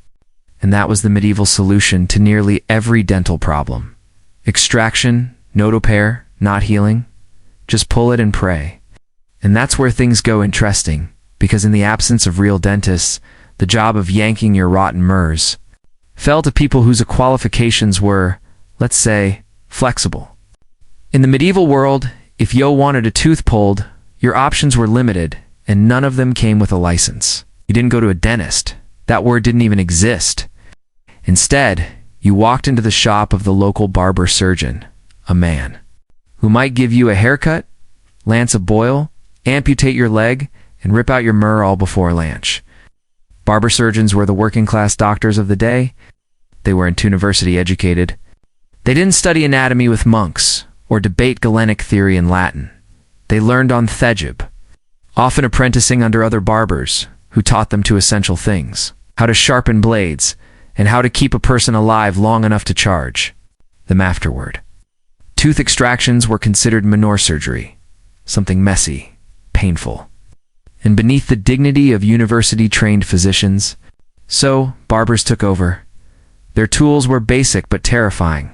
And that was the medieval solution to nearly every dental problem. Extraction, no repair, not healing. Just pull it and pray. And that's where things go interesting, because in the absence of real dentists, the job of yanking your rotten murs fell to people whose qualifications were, let's say, flexible. In the medieval world, if yo wanted a tooth pulled, your options were limited, and none of them came with a license. You didn't go to a dentist. That word didn't even exist. Instead, you walked into the shop of the local barber surgeon, a man, who might give you a haircut, lance a boil, amputate your leg, and rip out your mur all before lunch. Barber surgeons were the working-class doctors of the day. They weren't university educated. They didn't study anatomy with monks or debate Galenic theory in Latin. They learned on thejib, often apprenticing under other barbers who taught them two essential things: how to sharpen blades and how to keep a person alive long enough to charge them afterward. Tooth extractions were considered minor surgery, something messy, painful, and beneath the dignity of university-trained physicians. So, barbers took over. Their tools were basic but terrifying.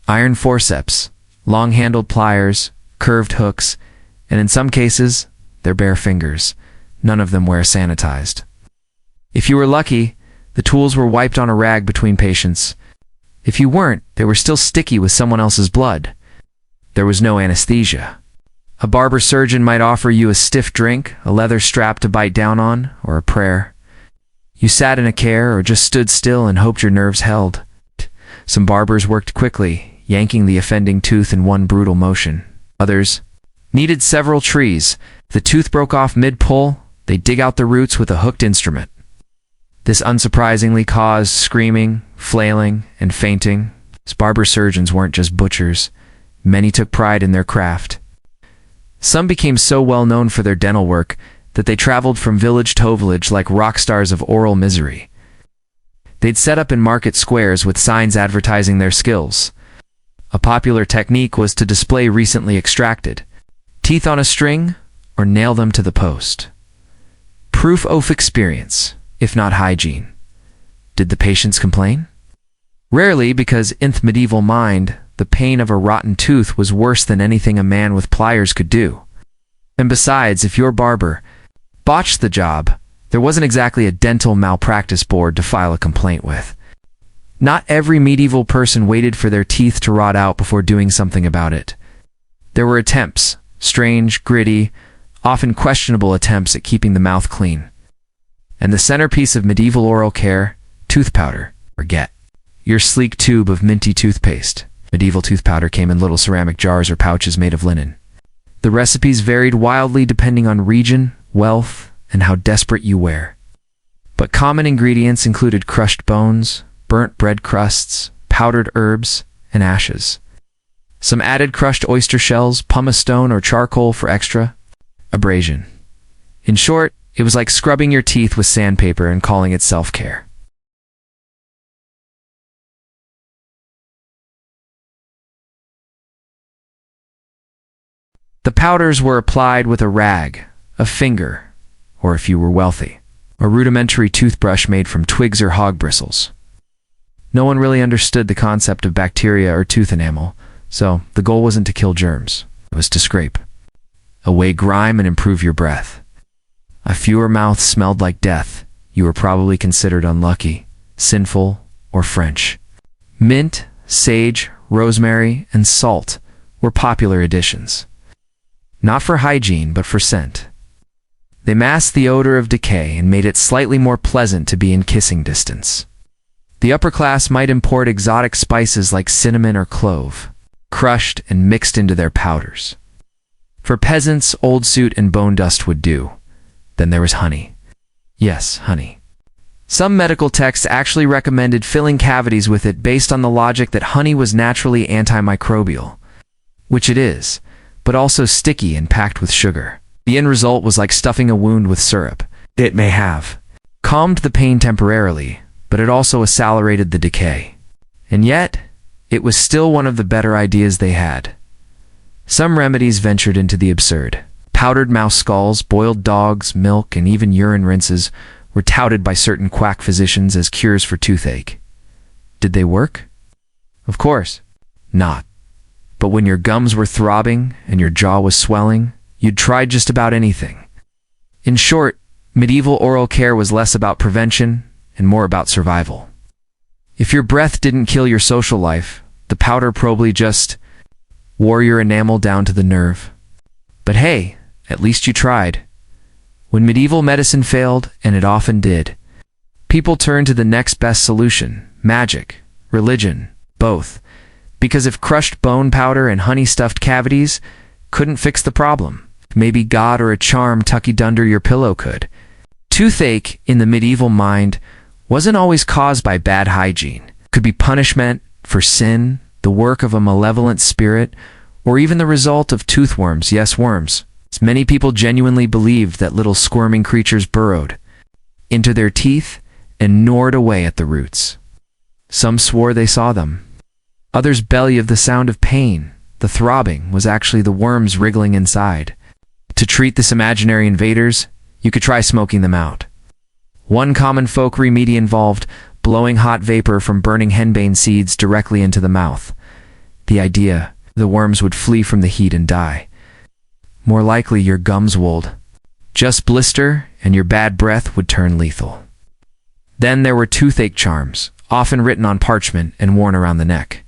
Iron forceps, long-handled pliers, curved hooks, and in some cases, their bare fingers. None of them were sanitized. If you were lucky, the tools were wiped on a rag between patients. If you weren't, they were still sticky with someone else's blood. There was no anesthesia. A barber surgeon might offer you a stiff drink, a leather strap to bite down on, or a prayer. You sat in a chair or just stood still and hoped your nerves held. Some barbers worked quickly, yanking the offending tooth in one brutal motion. Others needed several trees. If the tooth broke off mid-pull, they dig out the roots with a hooked instrument. This unsurprisingly caused screaming, flailing, and fainting. Barber surgeons weren't just butchers. Many took pride in their craft. Some became so well known for their dental work that they traveled from village to village like rock stars of oral misery. They'd set up in market squares with signs advertising their skills. A popular technique was to display recently extracted teeth on a string or nail them to the post. Proof of experience, if not hygiene. Did the patients complain? Rarely, because in the medieval mind, the pain of a rotten tooth was worse than anything a man with pliers could do. And besides, if your barber botched the job, there wasn't exactly a dental malpractice board to file a complaint with. Not every medieval person waited for their teeth to rot out before doing something about it. There were attempts, strange, gritty, often questionable attempts at keeping the mouth clean. And the centerpiece of medieval oral care, tooth powder, or get. Your sleek tube of minty toothpaste. Medieval tooth powder came in little ceramic jars or pouches made of linen. The recipes varied wildly depending on region, wealth, and how desperate you were. But common ingredients included crushed bones, burnt bread crusts, powdered herbs, and ashes. Some added crushed oyster shells, pumice stone, or charcoal for extra abrasion. In short, it was like scrubbing your teeth with sandpaper and calling it self-care. The powders were applied with a rag, a finger, or if you were wealthy, a rudimentary toothbrush made from twigs or hog bristles. No one really understood the concept of bacteria or tooth enamel, so the goal wasn't to kill germs, it was to scrape away grime and improve your breath. If your mouth smelled like death, you were probably considered unlucky, sinful, or French. Mint, sage, rosemary, and salt were popular additions. Not for hygiene, but for scent. They masked the odor of decay and made it slightly more pleasant to be in kissing distance. The upper class might import exotic spices like cinnamon or clove, crushed and mixed into their powders. For peasants, old soot and bone dust would do. Then there was honey. Yes, honey. Some medical texts actually recommended filling cavities with it based on the logic that honey was naturally antimicrobial, which it is, but also sticky and packed with sugar. The end result was like stuffing a wound with syrup. It may have calmed the pain temporarily, but it also accelerated the decay. And yet, it was still one of the better ideas they had. Some remedies ventured into the absurd. Powdered mouse skulls, boiled dogs, milk, and even urine rinses were touted by certain quack physicians as cures for toothache. Did they work? Of course not. But when your gums were throbbing and your jaw was swelling, you'd try just about anything. In short, medieval oral care was less about prevention and more about survival. If your breath didn't kill your social life, the powder probably just wore your enamel down to the nerve. But hey, at least you tried. When medieval medicine failed, and it often did, people turned to the next best solution: magic, religion, both. Because if crushed bone powder and honey-stuffed cavities couldn't fix the problem, maybe God or a charm tucked under your pillow could. Toothache, in the medieval mind, wasn't always caused by bad hygiene. It could be punishment for sin, the work of a malevolent spirit, or even the result of toothworms, yes, worms. Many people genuinely believed that little squirming creatures burrowed into their teeth and gnawed away at the roots. Some swore they saw them. Others believed the sound of pain, the throbbing, was actually the worms wriggling inside. To treat this imaginary invaders, you could try smoking them out. One common folk remedy involved blowing hot vapor from burning henbane seeds directly into the mouth. The idea, the worms would flee from the heat and die. More likely your gums would just blister and your bad breath would turn lethal. Then there were toothache charms, often written on parchment and worn around the neck.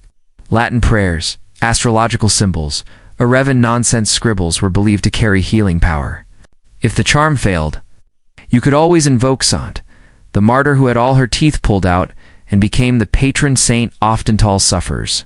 Latin prayers, astrological symbols, irreverent nonsense scribbles were believed to carry healing power. If the charm failed, you could always invoke Sant, the martyr who had all her teeth pulled out and became the patron saint often tall sufferers.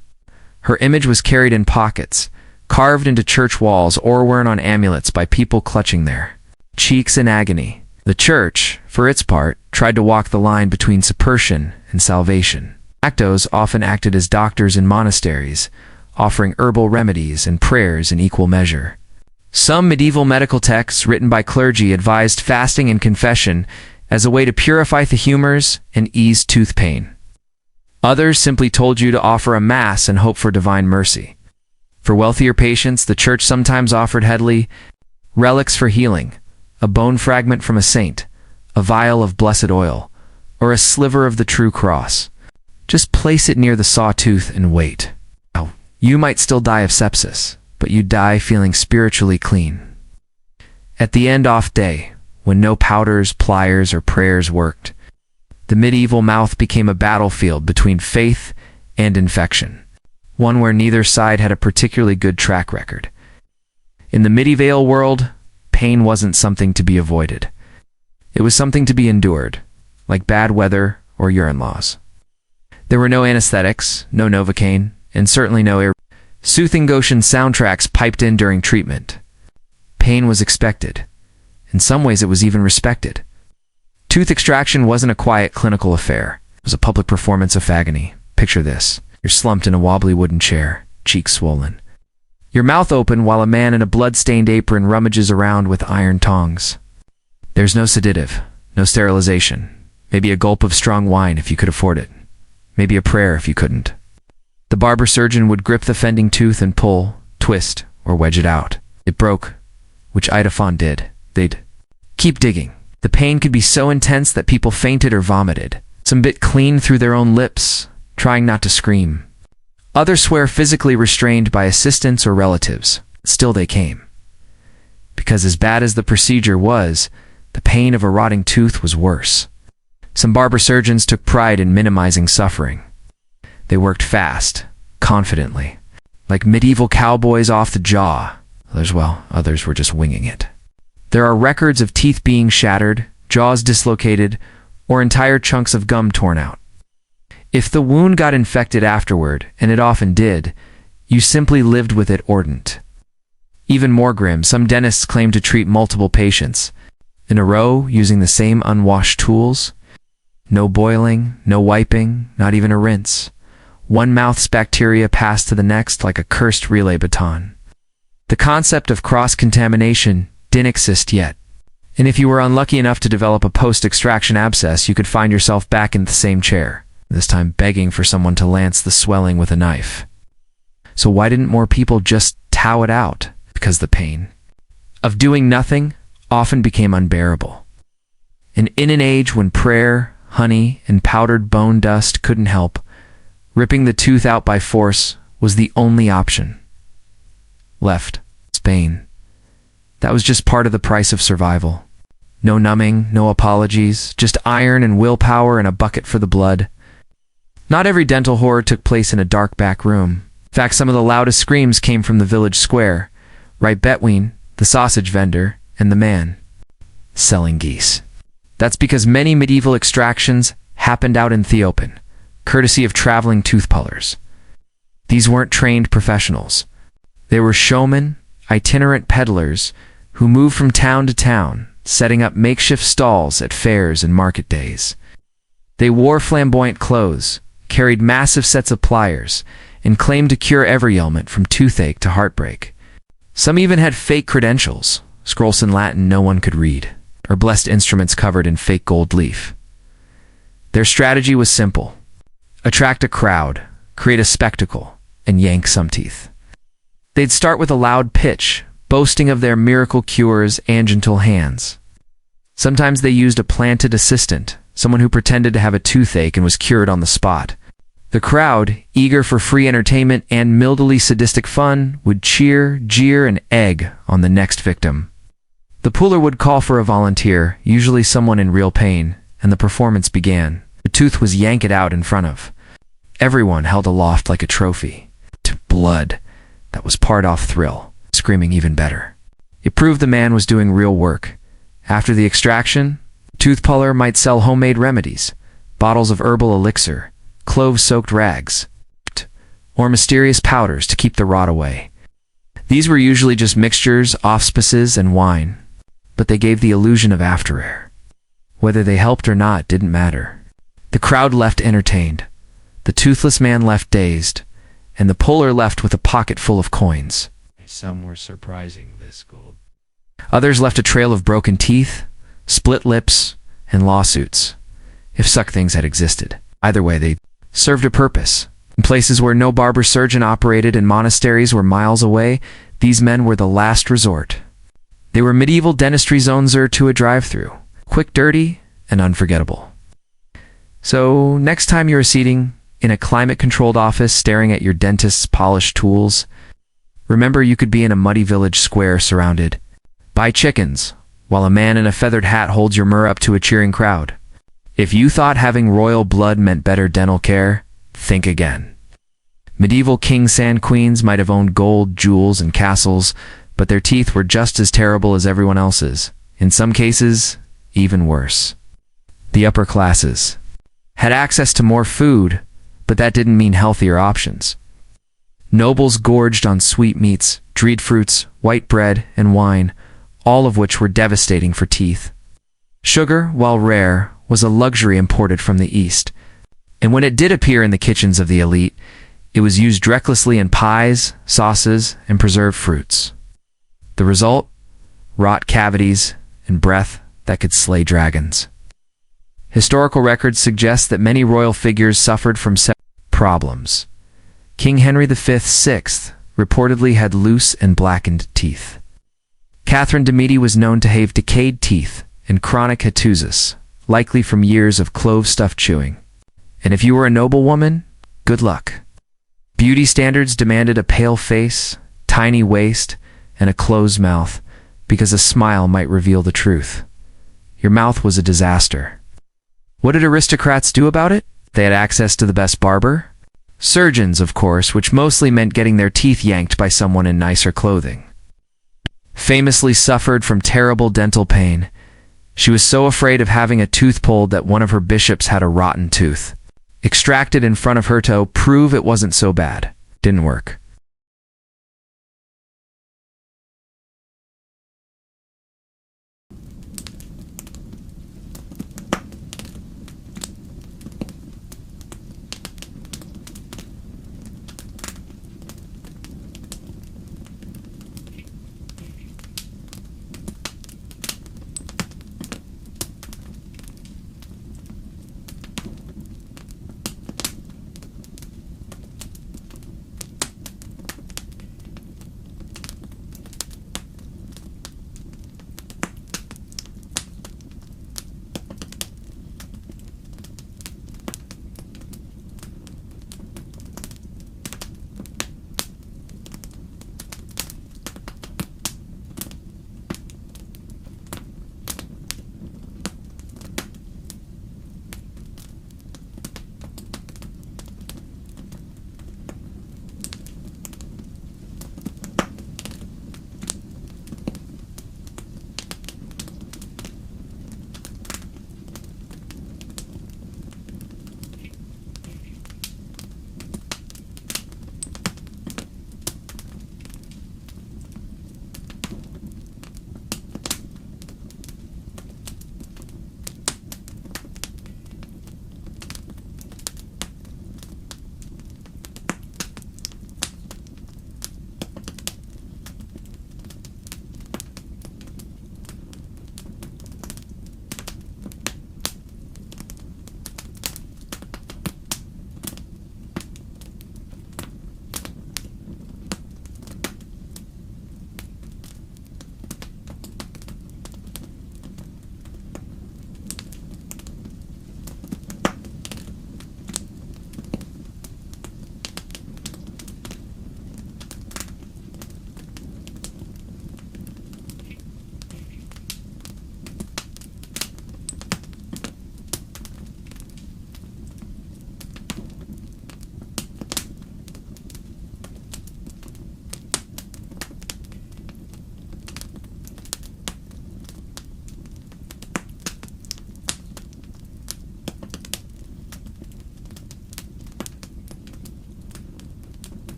Her image was carried in pockets, carved into church walls, or worn on amulets by people clutching their cheeks in agony. The church, for its part, tried to walk the line between subversion and salvation. Actos often acted as doctors in monasteries, offering herbal remedies and prayers in equal measure. Some medieval medical texts written by clergy advised fasting and confession as a way to purify the humors and ease tooth pain. Others simply told you to offer a mass and hope for divine mercy. For wealthier patients, the church sometimes offered headly relics for healing: a bone fragment from a saint, a vial of blessed oil, or a sliver of the true cross. Just place it near the sawtooth and wait. You might still die of sepsis, but you die feeling spiritually clean. At the end off day, when no powders, pliers, or prayers worked, the medieval mouth became a battlefield between faith and infection, one where neither side had a particularly good track record. In the medieval world, pain wasn't something to be avoided. It was something to be endured, like bad weather or urine laws. There were no anesthetics, no Novocaine, and certainly no soothing Goshen soundtracks piped in during treatment. Pain was expected. In some ways it was even respected. Tooth extraction wasn't a quiet clinical affair. It was a public performance of agony. Picture this. You're slumped in a wobbly wooden chair, cheeks swollen, your mouth open while a man in a blood-stained apron rummages around with iron tongs. There's no sedative, no sterilization, maybe a gulp of strong wine if you could afford it, maybe a prayer if you couldn't. The barber surgeon would grip the fending tooth and pull, twist, or wedge it out. It broke, which Idafon did. They'd keep digging. The pain could be so intense that people fainted or vomited. Some bit clean through their own lips, trying not to scream. Others swear physically restrained by assistants or relatives. Still they came. Because as bad as the procedure was, the pain of a rotting tooth was worse. Some barber surgeons took pride in minimizing suffering. They worked fast, confidently, like medieval cowboys off the jaw. Others were just winging it. There are records of teeth being shattered, jaws dislocated, or entire chunks of gum torn out. If the wound got infected afterward, and it often did, you simply lived with it ordnant. Even more grim, some dentists claim to treat multiple patients in a row using the same unwashed tools. No boiling, no wiping, not even a rinse. One mouth's bacteria passed to the next like a cursed relay baton. The concept of cross-contamination didn't exist yet. And if you were unlucky enough to develop a post-extraction abscess, you could find yourself back in the same chair, this time begging for someone to lance the swelling with a knife. So why didn't more people just tow it out? Because the pain of doing nothing often became unbearable. And in an age when prayer, honey, and powdered bone dust couldn't help, ripping the tooth out by force was the only option. Left, Spain. That was just part of the price of survival. No numbing, no apologies, just iron and willpower and a bucket for the blood. Not every dental horror took place in a dark back room. In fact, some of the loudest screams came from the village square, right between the sausage vendor and the man selling geese. That's because many medieval extractions happened out in the open, courtesy of traveling tooth pullers. These weren't trained professionals. They were showmen, itinerant peddlers, who moved from town to town, setting up makeshift stalls at fairs and market days. They wore flamboyant clothes, carried massive sets of pliers, and claimed to cure every ailment from toothache to heartbreak. Some even had fake credentials, scrolls in Latin no one could read, or blessed instruments covered in fake gold leaf. Their strategy was simple: attract a crowd, create a spectacle, and yank some teeth. They'd start with a loud pitch, boasting of their miracle cures and gentle hands. Sometimes they used a planted assistant, someone who pretended to have a toothache and was cured on the spot. The crowd, eager for free entertainment and mildly sadistic fun, would cheer, jeer, and egg on the next victim. The puller would call for a volunteer, usually someone in real pain, and the performance began. The tooth was yanked out in front of. Everyone held aloft like a trophy. To blood. That was part off thrill, screaming even better. It proved the man was doing real work. After the extraction, the tooth puller might sell homemade remedies, bottles of herbal elixir, clove-soaked rags, or mysterious powders to keep the rot away. These were usually just mixtures, auspices, and wine, but they gave the illusion of afterair. Whether they helped or not didn't matter. The crowd left entertained. The toothless man left dazed, and the puller left with a pocket full of coins. Some were surprising this gold. Others left a trail of broken teeth, split lips, and lawsuits, if such things had existed. Either way, they served a purpose. In places where no barber surgeon operated and monasteries were miles away, these men were the last resort. They were medieval dentistry zones to a drive-through, quick, dirty, and unforgettable. So next time you're sitting in a climate-controlled office staring at your dentist's polished tools, remember you could be in a muddy village square surrounded by chickens, while a man in a feathered hat holds your myrrh up to a cheering crowd. If you thought having royal blood meant better dental care, think again. Medieval kings and queens might have owned gold, jewels, and castles, but their teeth were just as terrible as everyone else's. In some cases, even worse. The upper classes had access to more food, but that didn't mean healthier options. Nobles gorged on sweetmeats, dried fruits, white bread, and wine, all of which were devastating for teeth. Sugar, while rare, was a luxury imported from the East, and when it did appear in the kitchens of the elite, It was used recklessly in pies, sauces, and preserved fruits. The result? Rot cavities and breath that could slay dragons. Historical records suggest that many royal figures suffered from problems. King Henry V VI reportedly had loose and blackened teeth. Catherine de' Medici was known to have decayed teeth and chronic hatusis, likely from years of clove-stuffed chewing. And if you were a noblewoman, good luck. Beauty standards demanded a pale face, tiny waist, and a closed mouth, because a smile might reveal the truth. Your mouth was a disaster. What did aristocrats do about it? They had access to the best barber? Surgeons, of course, which mostly meant getting their teeth yanked by someone in nicer clothing. Famously suffered from terrible dental pain. She was so afraid of having a tooth pulled that one of her bishops had a rotten tooth. Extracted in front of her to prove it wasn't so bad. Didn't work.